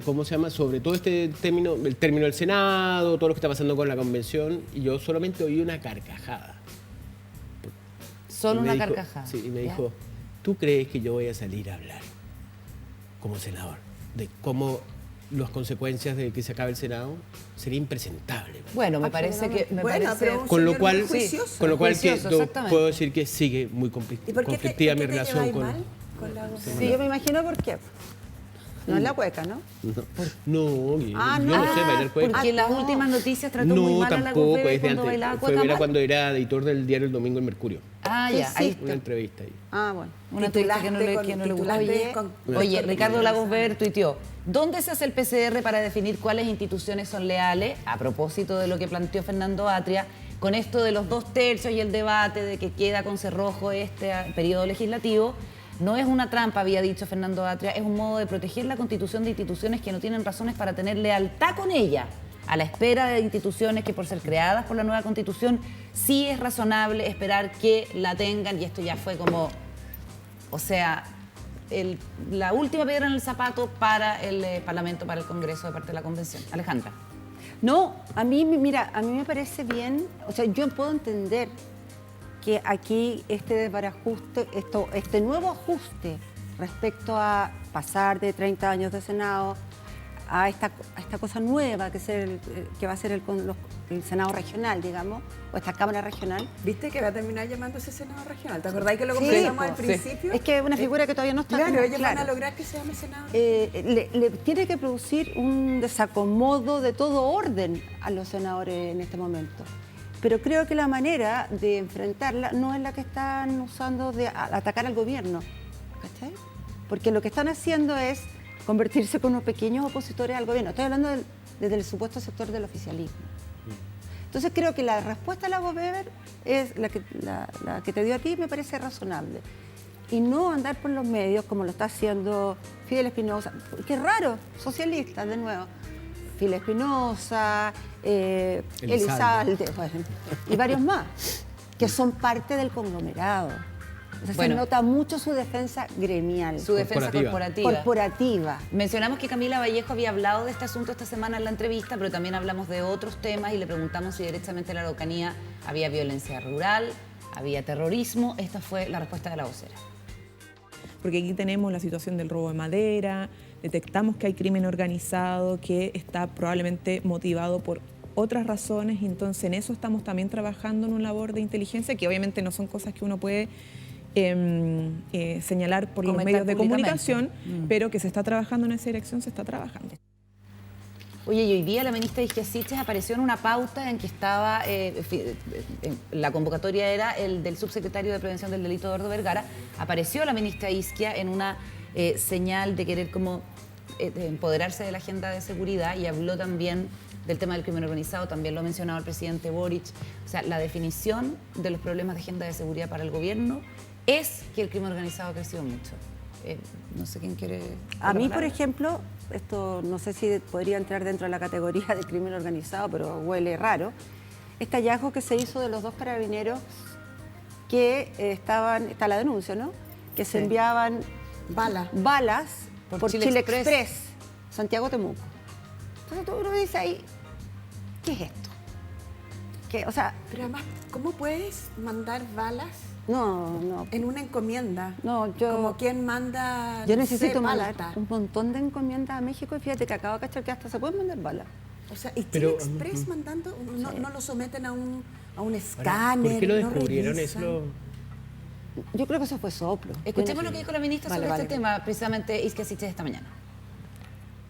¿cómo se llama? Sobre todo este término, el término del Senado, todo lo que está pasando con la convención. Y yo solamente oí una carcajada. Solo Y me una dijo- carcajada. Sí, y me ¿Ya? dijo, ¿tú crees que yo voy a salir a hablar como senador de cómo las consecuencias de que se acabe el Senado? Sería impresentable. Bueno, me parece que... Me Bueno, parece... pero un Con lo señor cual, muy juicioso. con lo cual que Juicioso, yo exactamente. puedo decir que sigue muy ¿Y por qué conflictiva mi te relación lleváis con... mal con la Sí, yo me imagino por qué. No es la cueca, ¿no? No, Ah, yo no. no sé bailar cueca. Porque en las no. últimas noticias trató muy No, mal a Lagos tampoco, Weber es de cuando bailaba antes. Era cueca. cuando era editor del diario El Domingo El Mercurio. Ah, ¿Qué ya, ahí hiciste? Una entrevista ahí. Ah, bueno. Una entrevista que no le gustó. Oye, Oye, Ricardo Lagos Weber tuiteó, ¿dónde se hace el PCR para definir cuáles instituciones son leales? A propósito de lo que planteó Fernando Atria, con esto de los 2/3 y el debate de que queda con cerrojo este periodo legislativo, no es una trampa, había dicho Fernando Atria, es un modo de proteger la constitución de instituciones que no tienen razones para tener lealtad con ella, a la espera de instituciones que por ser creadas por la nueva constitución, sí es razonable esperar que la tengan, y esto ya fue como... O sea, la última piedra en el zapato para el Parlamento, para el Congreso de parte de la Convención. Alejandra. No, a mí, mira, a mí me parece bien, o sea, yo puedo entender que aquí este desbarajuste, este nuevo ajuste respecto a pasar de 30 años de Senado a esta cosa nueva que va a ser el Senado regional, digamos, o esta Cámara regional. ¿Viste que va a terminar llamándose Senado regional? ¿Te acordáis que lo Sí, conversamos al sí. principio? Es que es una figura que todavía no está Claro, como ellos van a clara. lograr que se llame Senado. Le tiene que producir un desacomodo de todo orden a los senadores en este momento. Pero creo que la manera de enfrentarla no es la que están usando de atacar al gobierno. ¿Cachai? Porque lo que están haciendo es convertirse con unos pequeños opositores al gobierno. Estoy hablando desde el supuesto sector del oficialismo. Entonces creo que la respuesta a Lagos Weber es la que te dio a ti, me parece razonable. Y no andar por los medios como lo está haciendo Fidel Espinosa. Qué raro, socialista de nuevo. Fidel Espinosa, Elizalde, bueno, y varios más, que son parte del conglomerado. O sea, Bueno. se nota mucho su defensa gremial, Su defensa Corporativa. corporativa. Mencionamos que Camila Vallejo había hablado de este asunto esta semana en la entrevista, pero también hablamos de otros temas y le preguntamos si directamente en la Araucanía había violencia rural, había terrorismo. Esta fue la respuesta de la vocera. Porque aquí tenemos la situación del robo de madera, detectamos que hay crimen organizado que está probablemente motivado por otras razones, y entonces en eso estamos también trabajando en una labor de inteligencia, que obviamente no son cosas que uno puede señalar por los Comentar medios de públicamente. comunicación, pero que se está trabajando en esa dirección, se está trabajando. Oye, y hoy día la ministra Isquia Siches apareció en una pauta en que estaba, la convocatoria era el del subsecretario de Prevención del Delito, Eduardo Vergara. Apareció la ministra Isquia en una señal de querer como empoderarse de la agenda de seguridad y habló también del tema del crimen organizado, también lo ha mencionado el presidente Boric. O sea, la definición de los problemas de agenda de seguridad para el gobierno es que el crimen organizado ha crecido mucho. No sé quién quiere... A mí, por ejemplo, esto no sé si podría entrar dentro de la categoría de crimen organizado, pero huele raro. Este hallazgo que se hizo de los 2 carabineros que está la denuncia, ¿no? Que se enviaban balas por Chile Express, Santiago Temuco. Entonces tú uno dice ahí, ¿qué es esto? ¿Qué? O sea, Pero además, ¿cómo puedes mandar balas no. en una encomienda? No, yo... Como quien manda, Yo no sé, necesito mandar Malta. un montón de encomiendas a México y fíjate que acabo de cachar que hasta se pueden mandar balas. O sea, y Chile Pero, Express mandando, no lo someten a un escáner. ¿Por qué lo no descubrieron? revisan. Yo creo que eso fue soplo. Escuchemos lo que dijo la ministra sobre Vale. este tema, precisamente Isquia Siches esta mañana.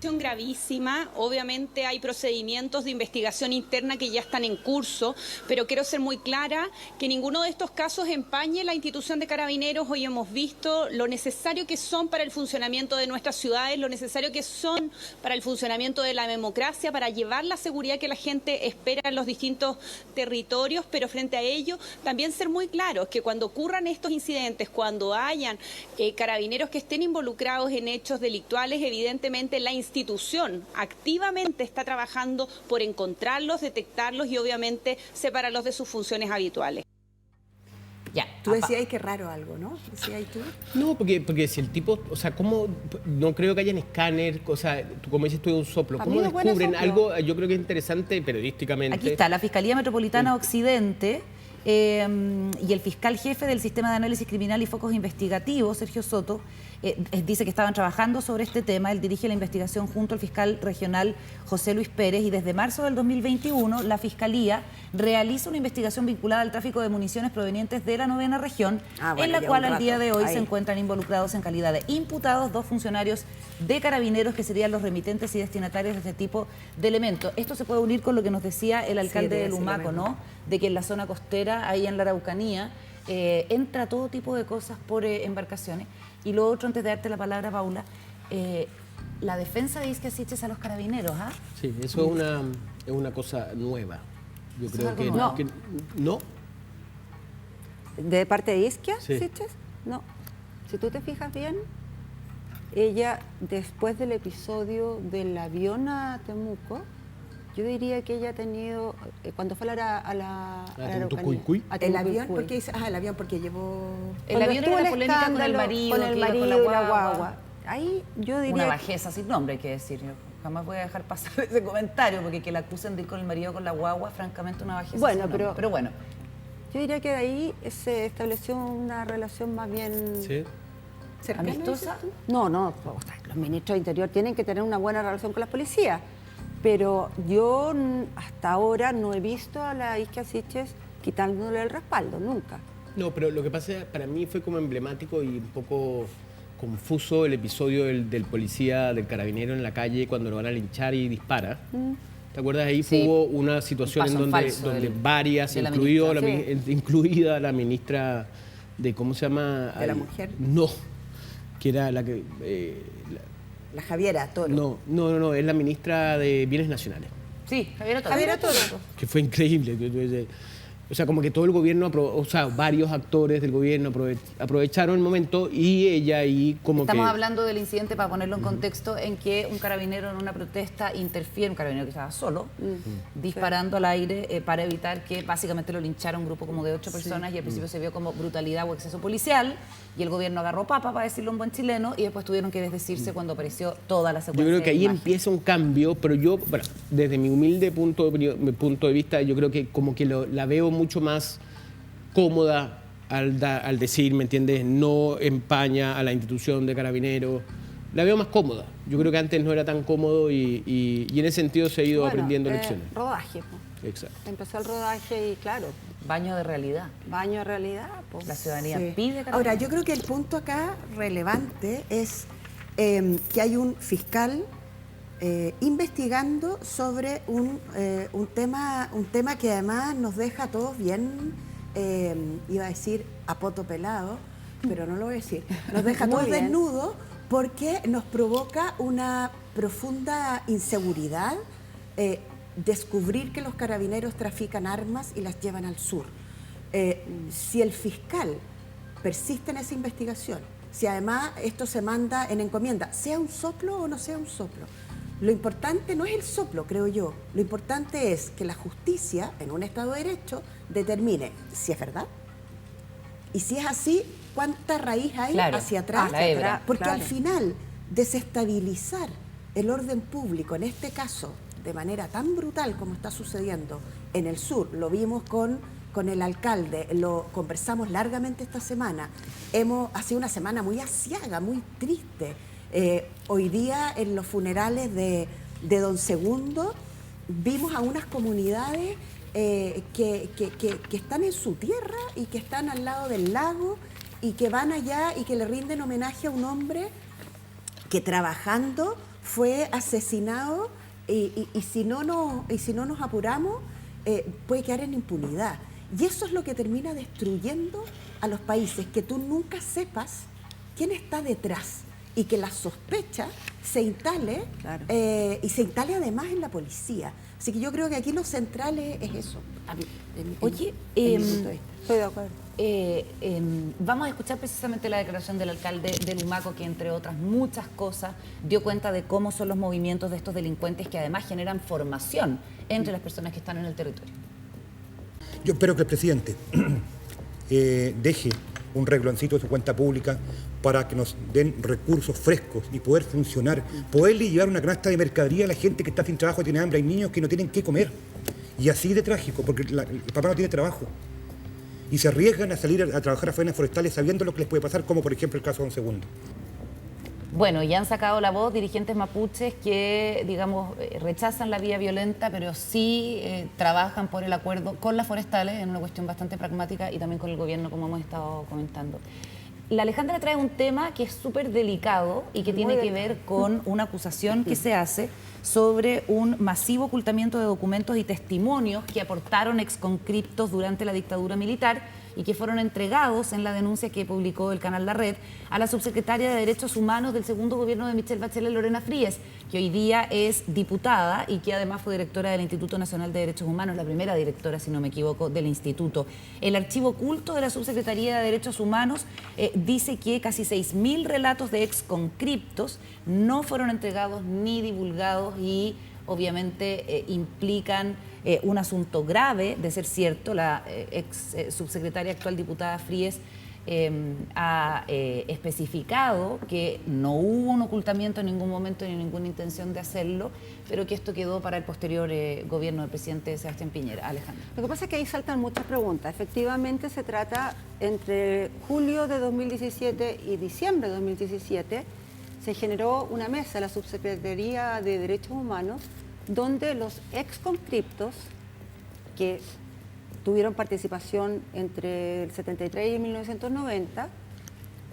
Gravísima, obviamente hay procedimientos de investigación interna que ya están en curso, pero quiero ser muy clara que ninguno de estos casos empañe la institución de Carabineros. Hoy hemos visto lo necesario que son para el funcionamiento de nuestras ciudades, lo necesario que son para el funcionamiento de la democracia, para llevar la seguridad que la gente espera en los distintos territorios, pero frente a ello también ser muy claros que cuando ocurran estos incidentes, cuando hayan carabineros que estén involucrados en hechos delictuales, evidentemente la institución activamente está trabajando por encontrarlos, detectarlos y obviamente separarlos de sus funciones habituales. Ya. Tú decías, qué raro algo, ¿no? Decías tú. No, porque si el tipo, o sea, ¿cómo? No creo que hayan escáner, o sea, como dices tú, de un soplo. A ¿Cómo mí me huele descubren soplo. algo? Yo creo que es interesante periodísticamente. Aquí está, la Fiscalía Metropolitana Occidente y el fiscal jefe del Sistema de Análisis Criminal y Focos Investigativos, Sergio Soto, dice que estaban trabajando sobre este tema. Él dirige la investigación junto al fiscal regional José Luis Pérez y desde marzo del 2021 la Fiscalía realiza una investigación vinculada al tráfico de municiones provenientes de la 9ª región, en la cual al día de hoy se encuentran involucrados en calidad de imputados 2 funcionarios de Carabineros que serían los remitentes y destinatarios de este tipo de elementos. Esto se puede unir con lo que nos decía el alcalde de Lumaco, ¿no? De que en la zona costera, ahí en la Araucanía, entra todo tipo de cosas por embarcaciones. Y lo otro, antes de darte la palabra, Paula, la defensa de Isquia Siches a los carabineros, ¿ah? Sí, eso es una cosa nueva. Yo creo algo que nuevo. no. ¿De parte de Isquia Sí. Siches? No. Si tú te fijas bien, ella, después del episodio del avión a Temuco, yo diría que ella ha tenido, cuando fue a la Araucanía, Tucuicuy. a El avión, Tucuicuy. porque dice, el avión porque llevó El Cuando avión estuvo era la polémica con el escándalo marido, con el que iba marido con y la guagua. Ahí yo diría Una bajeza sin nombre, hay que decir. Yo jamás voy a dejar pasar ese comentario, porque que la acusen de ir con el marido o con la guagua, francamente, una bajeza Bueno, sin nombre. Pero bueno, yo diría que de ahí se estableció una relación más bien Sí. cercana, amistosa. dices tú. No, o sea, los ministros de Interior tienen que tener una buena relación con las policías, pero yo hasta ahora no he visto a la Isquia Siches quitándole el respaldo, nunca. No, pero lo que pasa para mí fue como emblemático y un poco confuso el episodio del policía, del carabinero en la calle cuando lo van a linchar y dispara. ¿Te acuerdas? Ahí Sí. hubo una situación Un en paso en donde, falso donde de varias, la incluido ministra. incluida la ministra de, ¿cómo se llama? De la mujer. No, que era la que... La Javiera Toro. No, es la ministra de Bienes Nacionales, Sí, Javier Toro. Javiera Toro. que fue increíble. O sea, como que todo el gobierno, o sea, varios actores del gobierno aprovecharon el momento y ella ahí como Estamos que... hablando del incidente, para ponerlo en contexto, en que un carabinero en una protesta interfiere, un carabinero que estaba solo, disparando al aire para evitar que básicamente lo linchara un grupo como de 8 personas y al principio se vio como brutalidad o exceso policial y el gobierno agarró papa, para decirlo en buen chileno, y después tuvieron que desdecirse cuando apareció toda la secuencia. Yo creo que de ahí imágenes. empieza un cambio, pero yo, bueno, desde mi humilde punto de vista, yo creo que como que la veo mucho más cómoda al decir, ¿me entiendes? No empaña a la institución de Carabineros. La veo más cómoda. Yo creo que antes no era tan cómodo y en ese sentido se ha ido Bueno, aprendiendo lecciones. Rodaje, po. Exacto. Empezó el rodaje y claro, Baño de realidad. baño de realidad, pues. La ciudadanía Sí. pide carabineros. Ahora, yo creo que el punto acá relevante es que hay un fiscal investigando sobre un tema que además nos deja a todos bien, iba a decir a poto pelado, pero no lo voy a decir, nos deja a todos desnudos porque nos provoca una profunda inseguridad descubrir que los carabineros trafican armas y las llevan al sur. Si el fiscal persiste en esa investigación, si además esto se manda en encomienda, sea un soplo o no sea un soplo, lo importante no es el soplo, creo yo, lo importante es que la justicia, en un Estado de Derecho, determine si es verdad y si es así, cuánta raíz hay hacia atrás, porque al final desestabilizar el orden público, en este caso, de manera tan brutal como está sucediendo en el sur, lo vimos con el alcalde, lo conversamos largamente esta semana, ha sido una semana muy aciaga, muy triste. Hoy día en los funerales de Don Segundo vimos a unas comunidades que están en su tierra y que están al lado del lago y que van allá y que le rinden homenaje a un hombre que trabajando fue asesinado y si no nos apuramos puede quedar en impunidad. Y eso es lo que termina destruyendo a los países, que tú nunca sepas quién está detrás y que la sospecha se instale y se instale además en la policía. Así que yo creo que aquí lo central es eso. Oye, estoy de acuerdo. Vamos a escuchar precisamente la declaración del alcalde de Lumaco, que entre otras muchas cosas dio cuenta de cómo son los movimientos de estos delincuentes que además generan formación entre las personas que están en el territorio. Yo espero que el presidente deje un regloncito de su cuenta pública para que nos den recursos frescos y poder funcionar, poderle llevar una canasta de mercadería a la gente que está sin trabajo, tiene hambre, hay niños que no tienen qué comer. Y así de trágico, porque el papá no tiene trabajo. Y se arriesgan a salir a trabajar a faenas forestales sabiendo lo que les puede pasar, como por ejemplo el caso de Don Segundo. Bueno, ya han sacado la voz dirigentes mapuches que, digamos, rechazan la vía violenta, pero sí trabajan por el acuerdo con las forestales en una cuestión bastante pragmática y también con el gobierno, como hemos estado comentando. La Alejandra trae un tema que es súper delicado y que tiene que ver con una acusación que se hace sobre un masivo ocultamiento de documentos y testimonios que aportaron exconscriptos durante la dictadura militar y que fueron entregados en la denuncia que publicó el canal La Red a la subsecretaria de Derechos Humanos del segundo gobierno de Michelle Bachelet, Lorena Fríes, que hoy día es diputada y que además fue directora del Instituto Nacional de Derechos Humanos, la primera directora, si no me equivoco, del instituto. El archivo oculto de la subsecretaría de Derechos Humanos dice que casi 6.000 relatos de exconscriptos no fueron entregados ni divulgados y obviamente implican un asunto grave, de ser cierto. La ex subsecretaria actual diputada Fríes ha especificado que no hubo un ocultamiento en ningún momento ni ninguna intención de hacerlo, pero que esto quedó para el posterior gobierno del presidente Sebastián Piñera. Alejandra. Lo que pasa es que ahí saltan muchas preguntas. Efectivamente se trata, entre julio de 2017 y diciembre de 2017, se generó una mesa en la Subsecretaría de Derechos Humanos donde los exconscriptos que tuvieron participación entre el 73 y 1990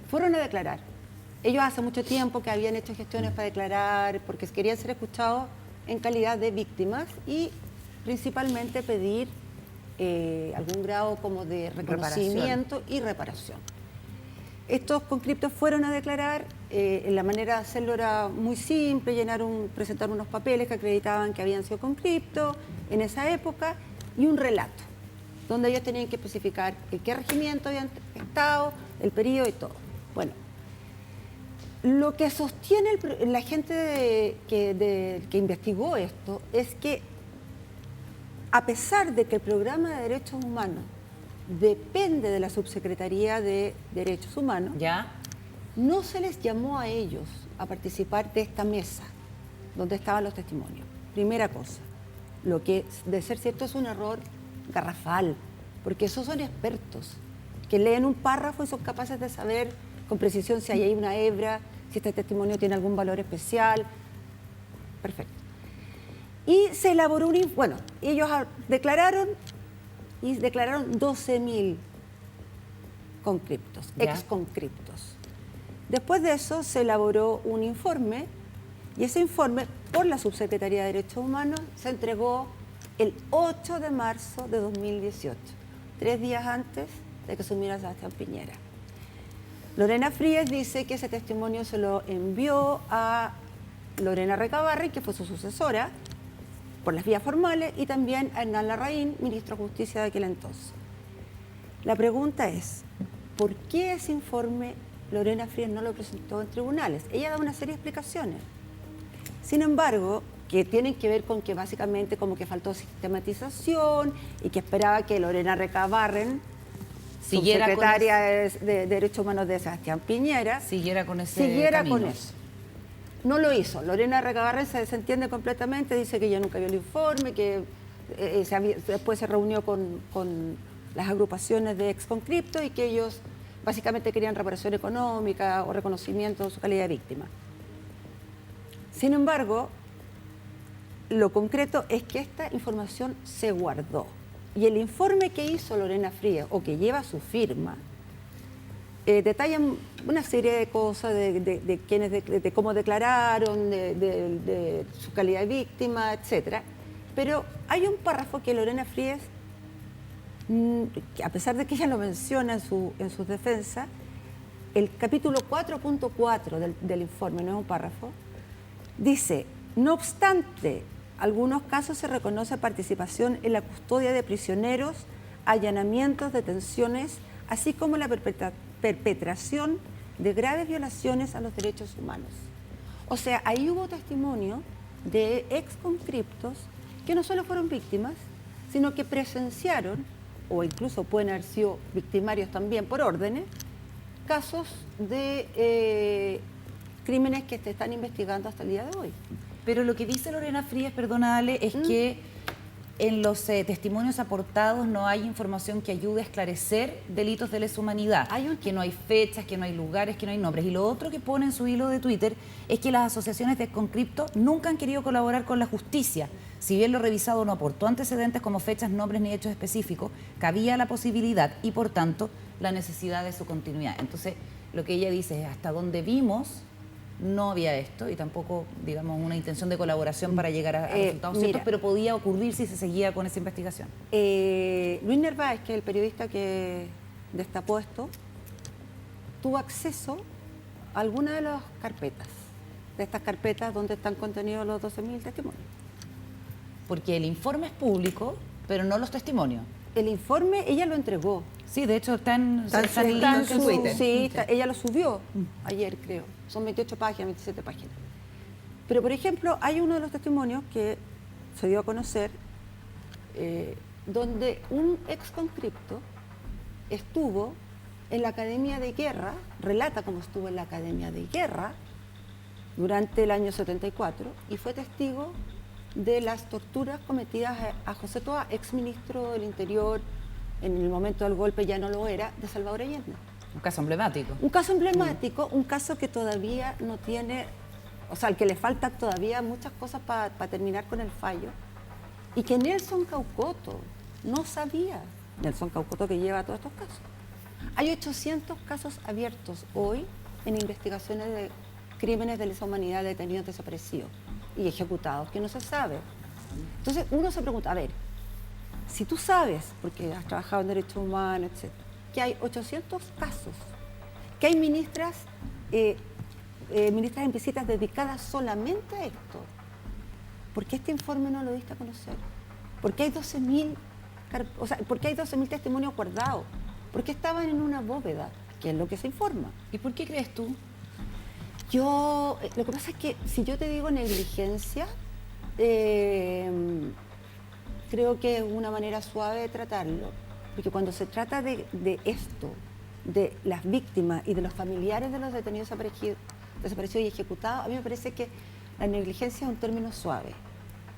fueron a declarar. Ellos hace mucho tiempo que habían hecho gestiones para declarar porque querían ser escuchados en calidad de víctimas y principalmente pedir algún grado como de reconocimiento y reparación. Estos conscriptos fueron a declarar, la manera de hacerlo era muy simple, presentar unos papeles que acreditaban que habían sido conscriptos en esa época y un relato, donde ellos tenían que especificar en qué regimiento habían estado, el periodo y todo. Bueno, lo que sostiene la gente que investigó esto es que a pesar de que el programa de derechos humanos depende de la Subsecretaría de Derechos Humanos, ¿ya? No se les llamó a ellos a participar de esta mesa donde estaban los testimonios. Primera cosa, lo que de ser cierto es un error garrafal, porque esos son expertos, que leen un párrafo y son capaces de saber con precisión si ahí hay una hebra, si este testimonio tiene algún valor especial. Perfecto. Y se elaboró bueno, ellos declararon 12.000 conscriptos, exconscriptos. Después de eso se elaboró un informe y ese informe por la Subsecretaría de Derechos Humanos se entregó el 8 de marzo de 2018, 3 días antes de que asumiera Sebastián Piñera. Lorena Frías dice que ese testimonio se lo envió a Lorena Recabarren, que fue su sucesora, por las vías formales, y también a Hernán Larraín, ministro de Justicia de aquel entonces. La pregunta es, ¿por qué ese informe Lorena Frías no lo presentó en tribunales? Ella da una serie de explicaciones. Sin embargo, que tienen que ver con que básicamente como que faltó sistematización y que esperaba que Lorena Recabarren, subsecretaria de Derechos Humanos de Sebastián Piñera, siguiera con eso. No lo hizo. Lorena Recabarren se desentiende completamente, dice que ella nunca vio el informe, que después se reunió con las agrupaciones de Exconcripto y que ellos básicamente querían reparación económica o reconocimiento de su calidad de víctima. Sin embargo, lo concreto es que esta información se guardó. Y el informe que hizo Lorena Frías, o que lleva su firma, detalla una serie de cosas de cómo declararon, de su calidad de víctima, etc. Pero hay un párrafo que Lorena Frías, que a pesar de que ella lo menciona en sus defensas, el capítulo 4.4 del informe, no es un párrafo, dice, no obstante, algunos casos se reconoce participación en la custodia de prisioneros, allanamientos, detenciones, así como la perpetración de graves violaciones a los derechos humanos. O sea, ahí hubo testimonio de exconcriptos que no solo fueron víctimas, sino que presenciaron, o incluso pueden haber sido victimarios también por órdenes, casos de crímenes que se están investigando hasta el día de hoy. Pero lo que dice Lorena Frías, perdona Ale, es que en los testimonios aportados no hay información que ayude a esclarecer delitos de lesa humanidad, que no hay fechas, que no hay lugares, que no hay nombres. Y lo otro que pone en su hilo de Twitter es que las asociaciones de Exconcripto nunca han querido colaborar con la justicia. Si bien lo revisado no aportó antecedentes como fechas, nombres ni hechos específicos, cabía la posibilidad y por tanto la necesidad de su continuidad. Entonces lo que ella dice es hasta donde vimos no había esto y tampoco, digamos, una intención de colaboración para llegar a resultados ciertos, pero podía ocurrir si se seguía con esa investigación. Luis Narváez, que es el periodista que destapó esto, tuvo acceso a alguna de las carpetas, de estas carpetas donde están contenidos los 12.000 testimonios. Porque el informe es público, pero no los testimonios. El informe ella lo entregó. Sí, de hecho está en Twitter. Sí, ella lo subió ayer, creo. Son 28 páginas, 27 páginas. Pero, por ejemplo, hay uno de los testimonios que se dio a conocer donde un exconcripto estuvo en la Academia de Guerra, relata cómo estuvo en la Academia de Guerra durante el año 74 y fue testigo de las torturas cometidas a José Toa, exministro del Interior, en el momento del golpe ya no lo era, de Salvador Allende. Un caso emblemático. Un caso emblemático, un caso que todavía no tiene, o sea, al que le faltan todavía muchas cosas para terminar con el fallo, y que Nelson Caucoto no sabía, Nelson Caucoto que lleva todos estos casos. Hay 800 casos abiertos hoy en investigaciones de crímenes de lesa humanidad de detenidos desaparecidos y ejecutados que no se sabe. Entonces uno se pregunta, a ver, si tú sabes, porque has trabajado en derechos humanos, etc., que hay 800 casos, que hay ministras en visitas dedicadas solamente a esto, ¿por qué este informe no lo diste a conocer? ¿Por qué hay 12.000 ¿por qué hay 12.000 testimonios guardados? ¿Por qué estaban en una bóveda? Que es lo que se informa. ¿Y por qué crees tú? Lo que pasa es que si yo te digo negligencia, creo que es una manera suave de tratarlo, porque cuando se trata de esto, de las víctimas y de los familiares de los detenidos desaparecidos y ejecutados, a mí me parece que la negligencia es un término suave.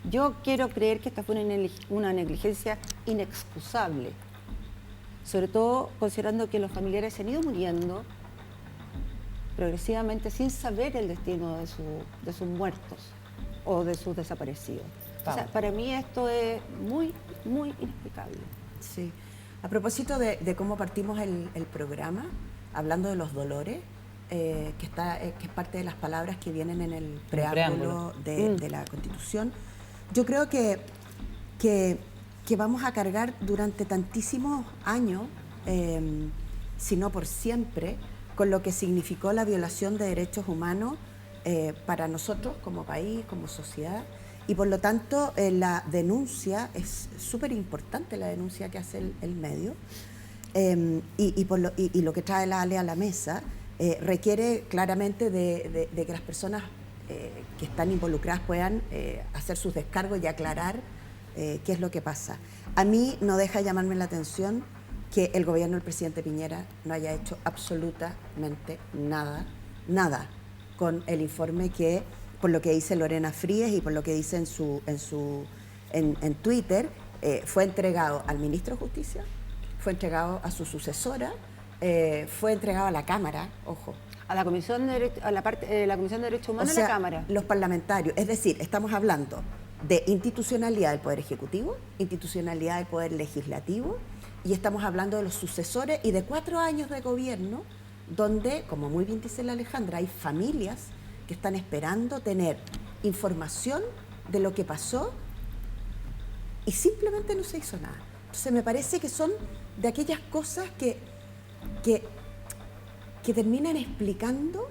Yo quiero creer que esta fue una negligencia inexcusable, sobre todo considerando que los familiares se han ido muriendo progresivamente sin saber el destino de sus muertos o de sus desaparecidos. O sea, para mí esto es muy, muy inexplicable. Sí. A propósito de cómo partimos el programa, hablando de los dolores, que es parte de las palabras que vienen en el preámbulo de la Constitución, yo creo que vamos a cargar durante tantísimos años, si no por siempre, con lo que significó la violación de derechos humanos para nosotros como país, como sociedad. Y por lo tanto, la denuncia, es súper importante la denuncia que hace el medio, y lo que trae la ALE a la mesa requiere claramente de que las personas que están involucradas puedan hacer sus descargos y aclarar qué es lo que pasa. A mí no deja de llamarme la atención que el gobierno del presidente Piñera no haya hecho absolutamente nada con el informe que, por lo que dice Lorena Fríes y por lo que dice en Twitter, fue entregado al ministro de Justicia, fue entregado a su sucesora, fue entregado a la Cámara, ojo. A la Comisión de, la Comisión de Derechos Humanos, O sea, en la Cámara. Los parlamentarios, es decir, estamos hablando de institucionalidad del Poder Ejecutivo, institucionalidad del Poder Legislativo, y estamos hablando de los sucesores y de 4 años de gobierno, donde, como muy bien dice la Alejandra, hay familias que están esperando tener información de lo que pasó y simplemente no se hizo nada. Entonces me parece que son de aquellas cosas que terminan explicando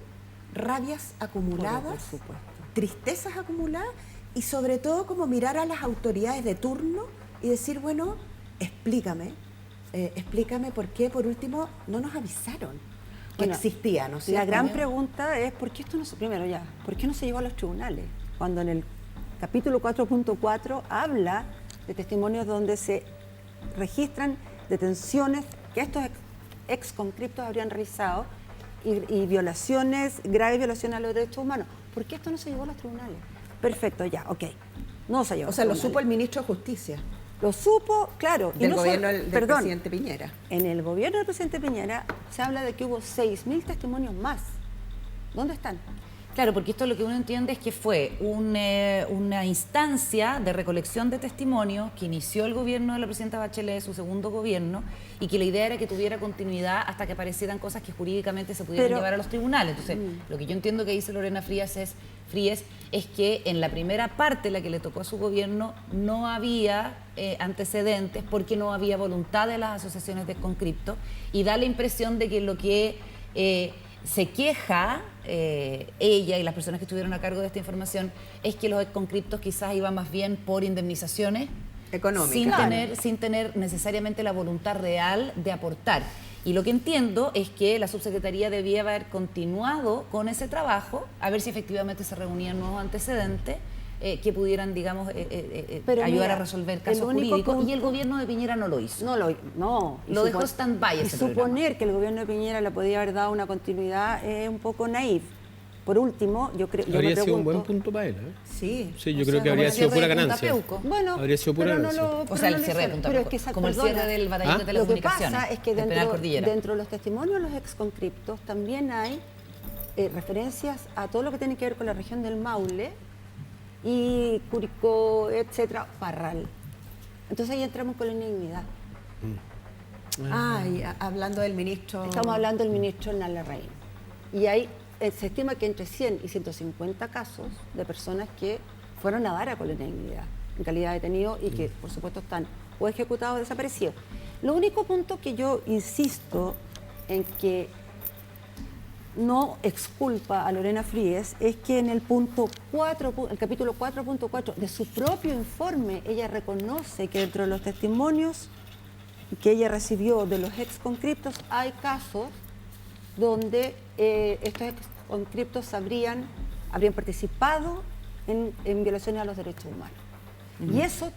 rabias acumuladas, Por supuesto. tristezas acumuladas y sobre todo como mirar a las autoridades de turno y decir, bueno, explícame por qué por último no nos avisaron que existía, ¿no es cierto? La gran pregunta es, ¿por qué esto no se, ¿por qué no se llevó a los tribunales? Cuando en el capítulo 4.4 habla de testimonios donde se registran detenciones que estos ex conscriptos habrían realizado y violaciones, graves violaciones a los derechos humanos. ¿Por qué esto no se llevó a los tribunales? Perfecto, ya, ok. No se llevó. O sea, lo supo el ministro de Justicia. Lo supo, claro. Del gobierno del presidente Piñera. En el gobierno del presidente Piñera se habla de que hubo 6.000 testimonios más. ¿Dónde están? Claro, porque esto lo que uno entiende es que fue una instancia de recolección de testimonios que inició el gobierno de la presidenta Bachelet, su segundo gobierno, y que la idea era que tuviera continuidad hasta que aparecieran cosas que jurídicamente se pudieran llevar a los tribunales. Entonces, lo que yo entiendo que dice Lorena Fríes es que en la primera parte, la que le tocó a su gobierno, no había antecedentes porque no había voluntad de las asociaciones de conscriptos, y da la impresión de que lo que se queja ella y las personas que estuvieron a cargo de esta información es que los conscriptos quizás iban más bien por indemnizaciones económicas, sin tener necesariamente la voluntad real de aportar. Y lo que entiendo es que la subsecretaría debía haber continuado con ese trabajo, a ver si efectivamente se reunían nuevos antecedentes que pudieran, digamos, ayudar a resolver casos jurídicos, y el gobierno de Piñera no lo hizo. Lo dejó stand-by ese programa. Suponer que el gobierno de Piñera le podía haber dado una continuidad es un poco naif. Por último, yo creo... Habría sido un buen punto para él, ¿eh? Sí. Sí, yo creo que habría sido pura ganancia. Bueno, habría sido pura ganancia. O sea, el cierre de Punta Peuco, como el cierre del batallón de telecomunicaciones. Lo que pasa es que dentro de los testimonios de los exconscriptos también hay referencias a todo lo que tiene que ver con la región del Maule y Curicó, etcétera, Parral. Entonces ahí entramos con la indignidad. Hablando del ministro... Estamos hablando del ministro Hernán Larraín. Y ahí se estima que entre 100 y 150 casos de personas que fueron a dar a con la indignidad en calidad de detenidos y que, por supuesto, están o ejecutados o desaparecidos. Lo único punto que yo insisto en que no exculpa a Lorena Fríes es que en el punto 4, el capítulo 4.4 de su propio informe, ella reconoce que dentro de los testimonios que ella recibió de los exconscriptos hay casos donde estos exconscriptos habrían participado en violaciones a los derechos humanos. Y eso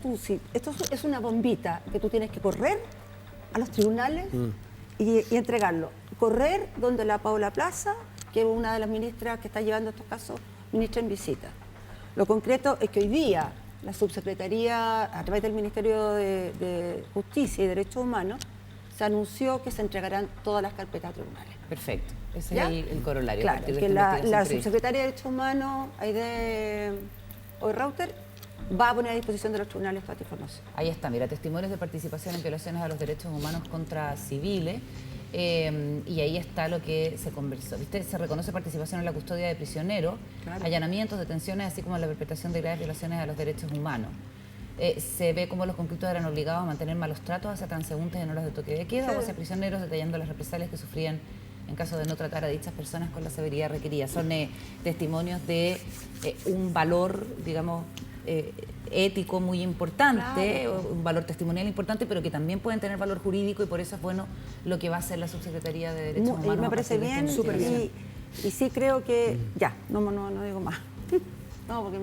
esto es una bombita que tú tienes que correr a los tribunales y entregarlo. Correr donde la Paula Plaza, que es una de las ministras que está llevando estos casos, ministra en visita. Lo concreto es que hoy día la subsecretaría, a través del Ministerio de Justicia y Derechos Humanos, se anunció que se entregarán todas las carpetas a tribunales. Perfecto, ese es el corolario. Claro, que la subsecretaria de Derechos Humanos, Aide Oerrauter, va a poner a disposición de los tribunales toda esta información. Ahí está, mira, testimonios de participación en violaciones a los derechos humanos contra civiles. y ahí está lo que se conversó. ¿Viste? Se reconoce participación en la custodia de prisioneros, allanamientos, detenciones, así como la perpetración de graves violaciones a los derechos humanos. Se ve cómo los conflictos eran obligados a mantener malos tratos hacia transeúntes en horas de toque de queda o hacia prisioneros, detallando las represalias que sufrían en caso de no tratar a dichas personas con la severidad requerida. Son testimonios de un valor, digamos, ético muy importante, un valor testimonial importante, pero que también pueden tener valor jurídico, y por eso es bueno lo que va a hacer la Subsecretaría de Derechos Humanos. Me parece bien, y sí creo que... Ya, no digo más. No, porque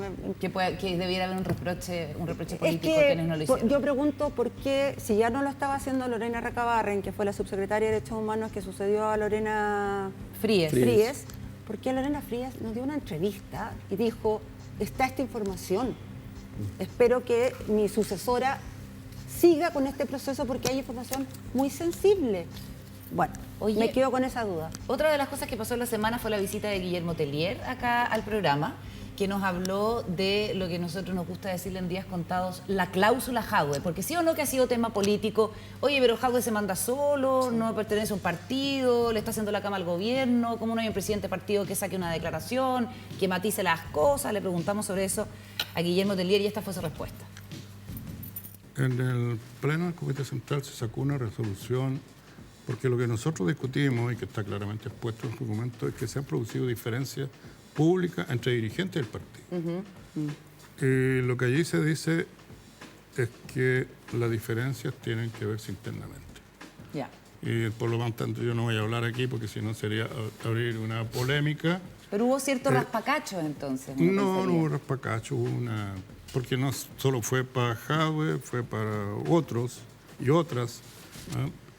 que debiera haber un reproche político a quienes no lo hicieron. Yo pregunto por qué, si ya no lo estaba haciendo Lorena Recabarren, que fue la subsecretaria de Derechos Humanos que sucedió a Lorena Fríes, ¿por qué Lorena Fríes nos dio una entrevista y dijo, está esta información? Espero que mi sucesora siga con este proceso porque hay información muy sensible. Bueno, me quedo con esa duda. Otra de las cosas que pasó en la semana fue la visita de Guillermo Tellier acá al programa, que nos habló de lo que nosotros nos gusta decirle en días contados, la cláusula Jadwe, porque sí o no que ha sido tema político. Oye, pero Jadwe se manda solo, no pertenece a un partido, le está haciendo la cama al gobierno, ¿cómo no hay un presidente de partido que saque una declaración, que matice las cosas? Le preguntamos sobre eso a Guillermo Tellier y esta fue su respuesta. En el Pleno del Comité Central se sacó una resolución porque lo que nosotros discutimos y que está claramente expuesto en el documento es que se han producido diferencias pública entre dirigentes del partido. Y lo que allí se dice es que las diferencias tienen que verse internamente. Y por lo tanto yo no voy a hablar aquí porque si no sería abrir una polémica. Pero hubo cierto raspacacho entonces. No hubo raspacacho, hubo una... Porque no solo fue para Jadwe, fue para otros y otras.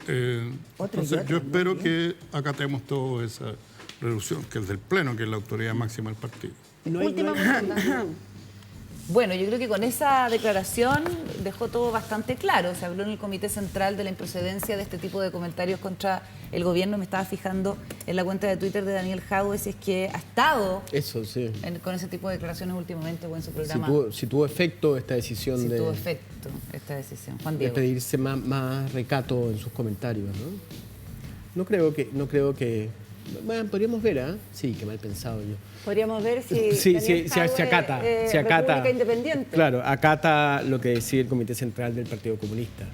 Entonces yo espero que acatemos toda esa resolución, que es del Pleno, que es la autoridad máxima del partido. Bueno, yo creo que con esa declaración dejó todo bastante claro. Se habló en el Comité Central de la improcedencia de este tipo de comentarios contra el gobierno. Me estaba fijando en la cuenta de Twitter de Daniel Jadwe si es que ha estado con ese tipo de declaraciones últimamente o en su programa. Si tuvo efecto esta decisión tuvo efecto esta decisión. Juan Diego. De pedirse más recato en sus comentarios, ¿no? No creo que... Bueno, podríamos ver, ¿eh? Sí, qué mal pensado yo. Podríamos ver si se acata. República Independiente. Claro, acata lo que decide el Comité Central del Partido Comunista.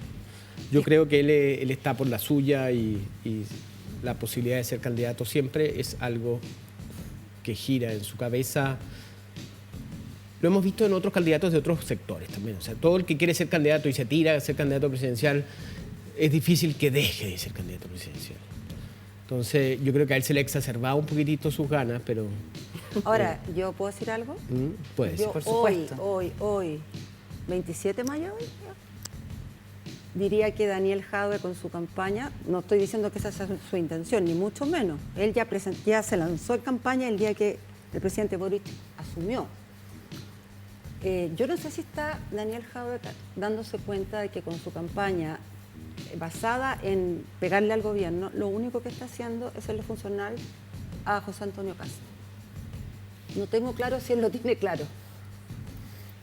Yo creo que él está por la suya y la posibilidad de ser candidato siempre es algo que gira en su cabeza. Lo hemos visto en otros candidatos de otros sectores también. O sea, todo el que quiere ser candidato y se tira a ser candidato presidencial, es difícil que deje de ser candidato presidencial. Entonces, yo creo que a él se le ha exacerbado un poquitito sus ganas, pero... Ahora, ¿yo puedo decir algo? Puedes, por supuesto. Hoy, 27 de mayo, diría que Daniel Jadwe con su campaña, no estoy diciendo que esa sea su intención, ni mucho menos. Él ya se lanzó en campaña el día que el presidente Boric asumió. Yo no sé si está Daniel Jadwe dándose cuenta de que con su campaña basada en pegarle al gobierno, lo único que está haciendo es serle funcional a José Antonio Kast. No tengo claro si él lo tiene claro.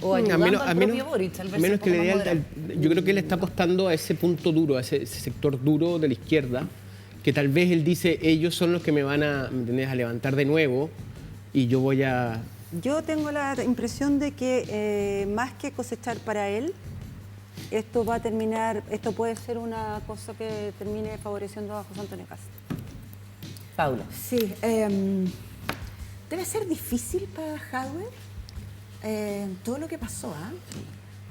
O ayudando al propio Boric, al menos que le dé yo creo que él está apostando a ese punto duro, a ese sector duro de la izquierda, que tal vez él dice, ellos son los que me van a levantar de nuevo y yo voy a... Yo tengo la impresión de que más que cosechar para él, esto puede ser una cosa que termine favoreciendo a José Antonio Kast. Paula. Sí, debe ser difícil para Jadwe todo lo que pasó,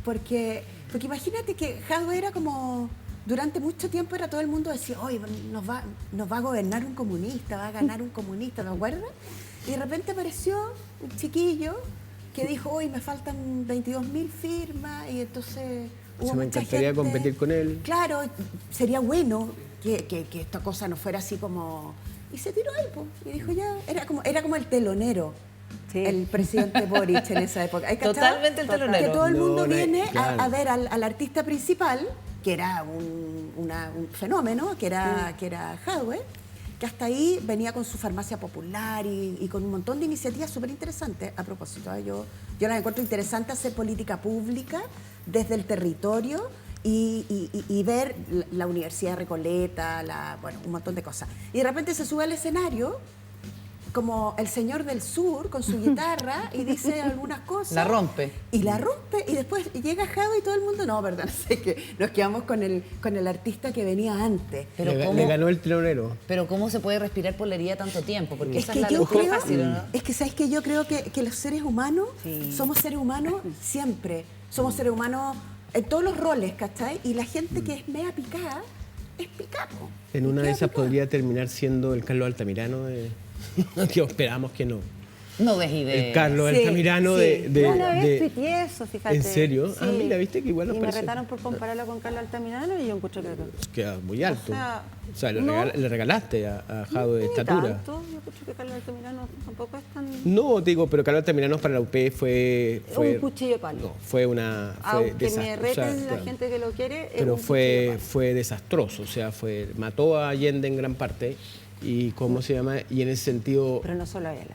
porque imagínate que Jadwe era como, durante mucho tiempo era todo el mundo decía, oye, nos va a gobernar un comunista, va a ganar un comunista, ¿te acuerdas? Y de repente apareció un chiquillo que dijo, oye, me faltan 22.000 firmas, y entonces... me encantaría competir con él. Claro, sería bueno que esta cosa no fuera así como... Y se tiró él, y dijo ya, era como el telonero, el presidente Boric en esa época. Totalmente el telonero. Que todo el mundo viene a ver al artista principal, que era un fenómeno, que era Jadwe, que hasta ahí venía con su farmacia popular y con un montón de iniciativas súper interesantes. A propósito, yo las encuentro interesante hacer política pública desde el territorio y ver la Universidad de Recoleta, bueno, un montón de cosas. Y de repente se sube al escenario como el señor del sur con su guitarra y dice algunas cosas. La rompe. Y la rompe y después llega Jado y todo el mundo, no, verdad, no sé qué. Nos quedamos con el artista que venía antes. Pero Le ganó el telonero. Pero ¿cómo se puede respirar por la herida tanto tiempo? Porque Es esa que es la yo locura creo, fácil, ¿no? es que sabes que yo creo que los seres humanos somos seres humanos siempre. Somos seres humanos en todos los roles, ¿cachai? Y la gente que es media picada, es picada. En una de esas podría terminar siendo el Carlos Altamirano de... que esperamos que no. No des idea. El Carlos Altamirano de... Yo una vez tuiteé eso, fíjate. ¿En serio? Sí. Ah, mira, viste que igual nos Y me parece... retaron por compararlo con Carlos Altamirano y yo escucho que... Queda muy alto. O O sea, le, no. le regalaste a Jado de Ni estatura. tanto. Yo escucho que Carlos Altamirano tampoco es tan... No, digo, pero Carlos Altamirano para la UP fue un cuchillo de palo. No, fue una... Fue Aunque me reten la claro. gente que lo quiere, es Pero un cuchillo de fue desastroso, o sea, mató a Allende en gran parte y ¿cómo se llama? Y en ese sentido... Pero no solo a él.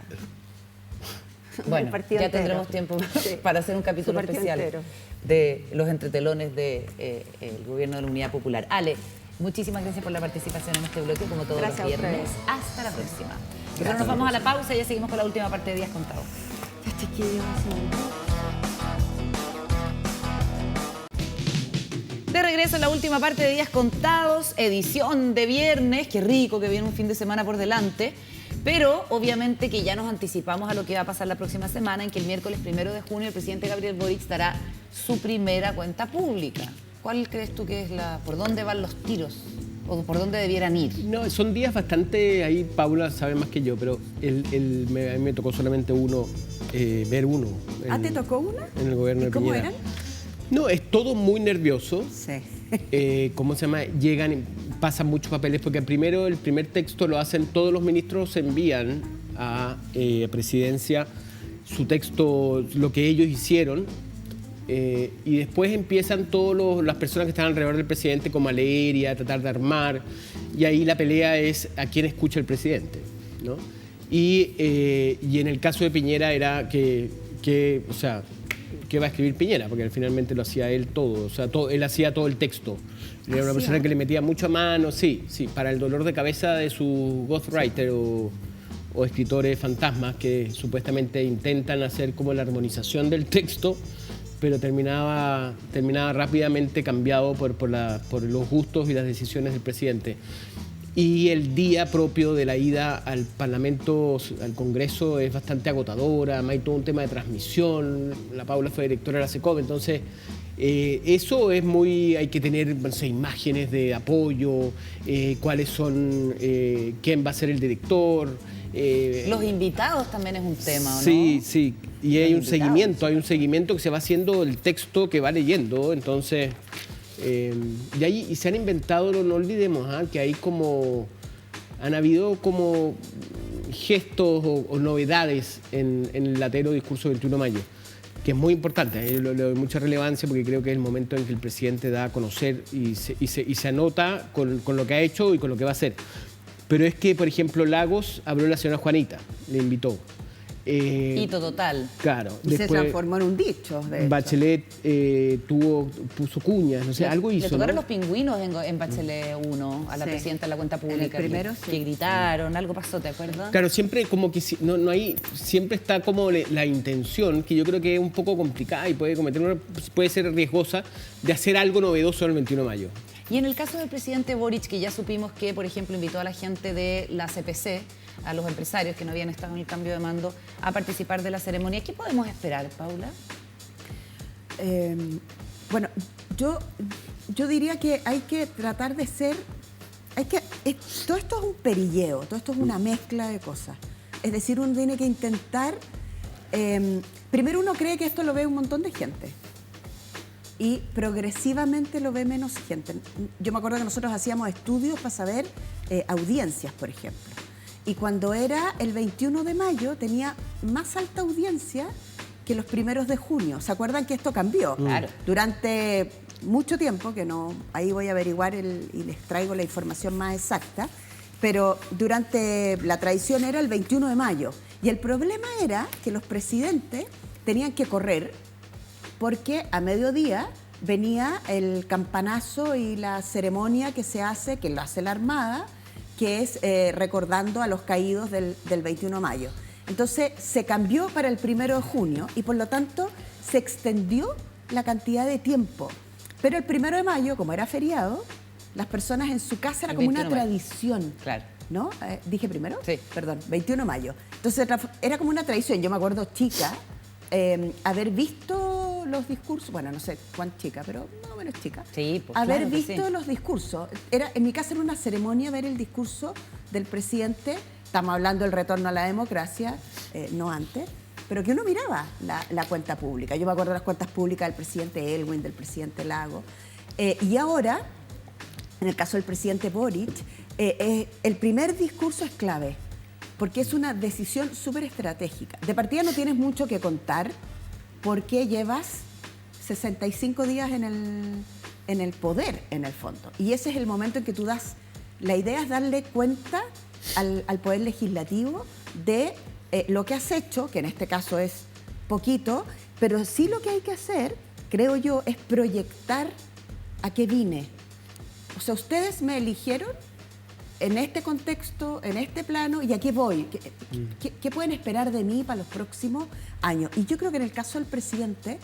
Bueno, El partido ya entero. tendremos tiempo Sí. para hacer un Su capítulo partido especial entero. de los entretelones del gobierno de la Unidad Popular. Ale, muchísimas gracias por la participación en este bloque, como todos Gracias a los viernes. ustedes. Hasta la próxima. Nosotros nos vamos a la pausa y ya seguimos con la última parte de Días Contados. Ya, chiquillos, De regreso en la última parte de Días Contados, edición de viernes. Qué rico que viene un fin de semana por delante. Pero obviamente que ya nos anticipamos a lo que va a pasar la próxima semana, en que el miércoles 1 de junio el presidente Gabriel Boric dará su primera cuenta pública. ¿Cuál crees tú que es por dónde van los tiros? ¿O por dónde debieran ir? No, son días bastante, ahí Paula sabe más que yo, pero a mí me tocó solamente ver uno. ¿Te tocó una? En el gobierno ¿Y de cómo Piñera. eran? No, es todo muy nervioso. Sí. ¿Cómo se llama? Llegan, pasan muchos papeles, porque primero el primer texto lo hacen todos los ministros, envían a presidencia su texto, lo que ellos hicieron, y después empiezan todas las personas que están alrededor del presidente como a leer y a tratar de armar, y ahí la pelea es a quién escucha el presidente, ¿no? Y en el caso de Piñera era o sea, ¿qué va a escribir Piñera? Porque finalmente lo hacía él todo, o sea, él hacía todo el texto. Era una persona que le metía mucho a mano, sí, para el dolor de cabeza de su ghostwriter o escritores fantasmas que supuestamente intentan hacer como la armonización del texto, pero terminaba rápidamente cambiado por los gustos y las decisiones del presidente. Y el día propio de la ida al Parlamento, al Congreso, es bastante agotadora. Hay todo un tema de transmisión. La Paula fue directora de la SECOP, entonces eso es hay que tener, no sé, imágenes de apoyo, cuáles son, quién va a ser el director. Los invitados también es un tema, ¿o no? Sí, sí. Y hay un invitados. seguimiento que se va haciendo el texto que va leyendo, entonces... y se han inventado, no olvidemos, que han habido como gestos o novedades en el latero discurso del 21 de mayo, que es muy importante, le doy mucha relevancia porque creo que es el momento en que el presidente da a conocer y se anota con lo que ha hecho y con lo que va a hacer. Pero es que, por ejemplo, Lagos habló la señora Juanita, le invitó. Hito total. Claro. Y después, se transformó en un dicho, de hecho. Bachelet puso cuñas, no sé, algo hizo. Le tocaron ¿no? los pingüinos en Bachelet 1 a la Sí. presidenta de la cuenta En el pública. primero, que sí. gritaron, algo pasó, ¿te acuerdas? Claro, siempre como que no hay, siempre está como la intención, que yo creo que es un poco complicada y puede ser riesgosa, de hacer algo novedoso el 21 de mayo. Y en el caso del presidente Boric, que ya supimos que, por ejemplo, invitó a la gente de la CPC, a los empresarios que no habían estado en el cambio de mando, a participar de la ceremonia. ¿Qué podemos esperar, Paula? Bueno, yo diría que hay que tratar de ser... todo esto es un perilleo, todo esto es una mezcla de cosas. Es decir, uno tiene que intentar... primero uno cree que esto lo ve un montón de gente y progresivamente lo ve menos gente. Yo me acuerdo que nosotros hacíamos estudios para saber audiencias, por ejemplo. Y cuando era el 21 de mayo tenía más alta audiencia que los primeros de junio. ¿Se acuerdan que esto cambió? Claro. Durante mucho tiempo, que no, ahí voy a averiguar y les traigo la información más exacta, pero durante la tradición era el 21 de mayo. Y el problema era que los presidentes tenían que correr porque a mediodía venía el campanazo y la ceremonia que se hace, que lo hace la Armada, que es recordando a los caídos del 21 de mayo. Entonces se cambió para el 1 de junio y por lo tanto se extendió la cantidad de tiempo. Pero el 1 de mayo, como era feriado, las personas en su casa era como una tradición. Claro. ¿No? ¿Dije primero? Sí. Perdón, 21 de mayo. Entonces era como una tradición. Yo me acuerdo chica, haber visto los discursos, bueno, no sé cuán chica, pero más o menos chica. Sí, pues haber claro que visto sí. los discursos. En mi casa era una ceremonia ver el discurso del presidente. Estamos hablando del retorno a la democracia, no antes, pero que uno miraba la cuenta pública. Yo me acuerdo de las cuentas públicas del presidente Elwin, del presidente Lago. Y ahora, en el caso del presidente Boric, el primer discurso es clave, porque es una decisión súper estratégica. De partida no tienes mucho que contar, porque llevas 65 días en el poder, en el fondo. Y ese es el momento en que tú das... La idea es darle cuenta al Poder Legislativo de lo que has hecho, que en este caso es poquito, pero sí lo que hay que hacer, creo yo, es proyectar a qué vine. O sea, ustedes me eligieron en este contexto, en este plano, y a qué voy. ¿Qué pueden esperar de mí para los próximos años? Y yo creo que en el caso del presidente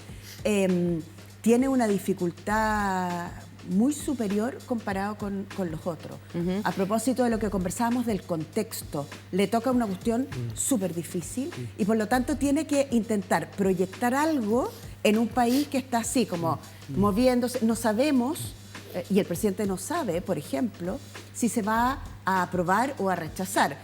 tiene una dificultad muy superior comparado con los otros. A propósito de lo que conversábamos del contexto, le toca una cuestión súper difícil y por lo tanto tiene que intentar proyectar algo en un país que está así como moviéndose. No sabemos, y el presidente no sabe, por ejemplo, si se va a aprobar o a rechazar.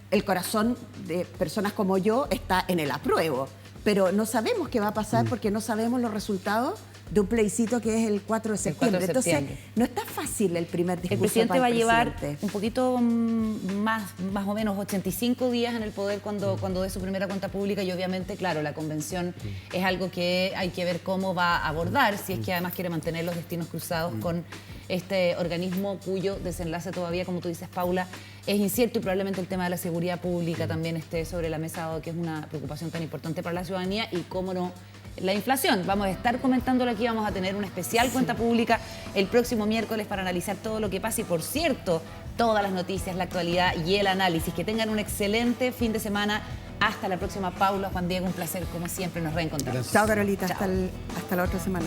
El corazón de personas como yo está en el apruebo, pero no sabemos qué va a pasar porque no sabemos los resultados de un plebiscito que es el 4 de septiembre. Entonces, no está fácil el primer discurso. El presidente va a llevar presidente. un poquito más o menos 85 días en el poder cuando dé su primera cuenta pública y obviamente, claro, la convención es algo que hay que ver cómo va a abordar, si es que además quiere mantener los destinos cruzados con este organismo cuyo desenlace todavía, como tú dices, Paula, es incierto y probablemente el tema de la seguridad pública también esté sobre la mesa, dado que es una preocupación tan importante para la ciudadanía y cómo no, la inflación. Vamos a estar comentándolo aquí, vamos a tener una especial cuenta pública el próximo miércoles para analizar todo lo que pasa y, por cierto, todas las noticias, la actualidad y el análisis. Que tengan un excelente fin de semana. Hasta la próxima, Paula, Juan Diego, un placer como siempre, nos reencontramos. Chao, Carolita, hasta la otra semana.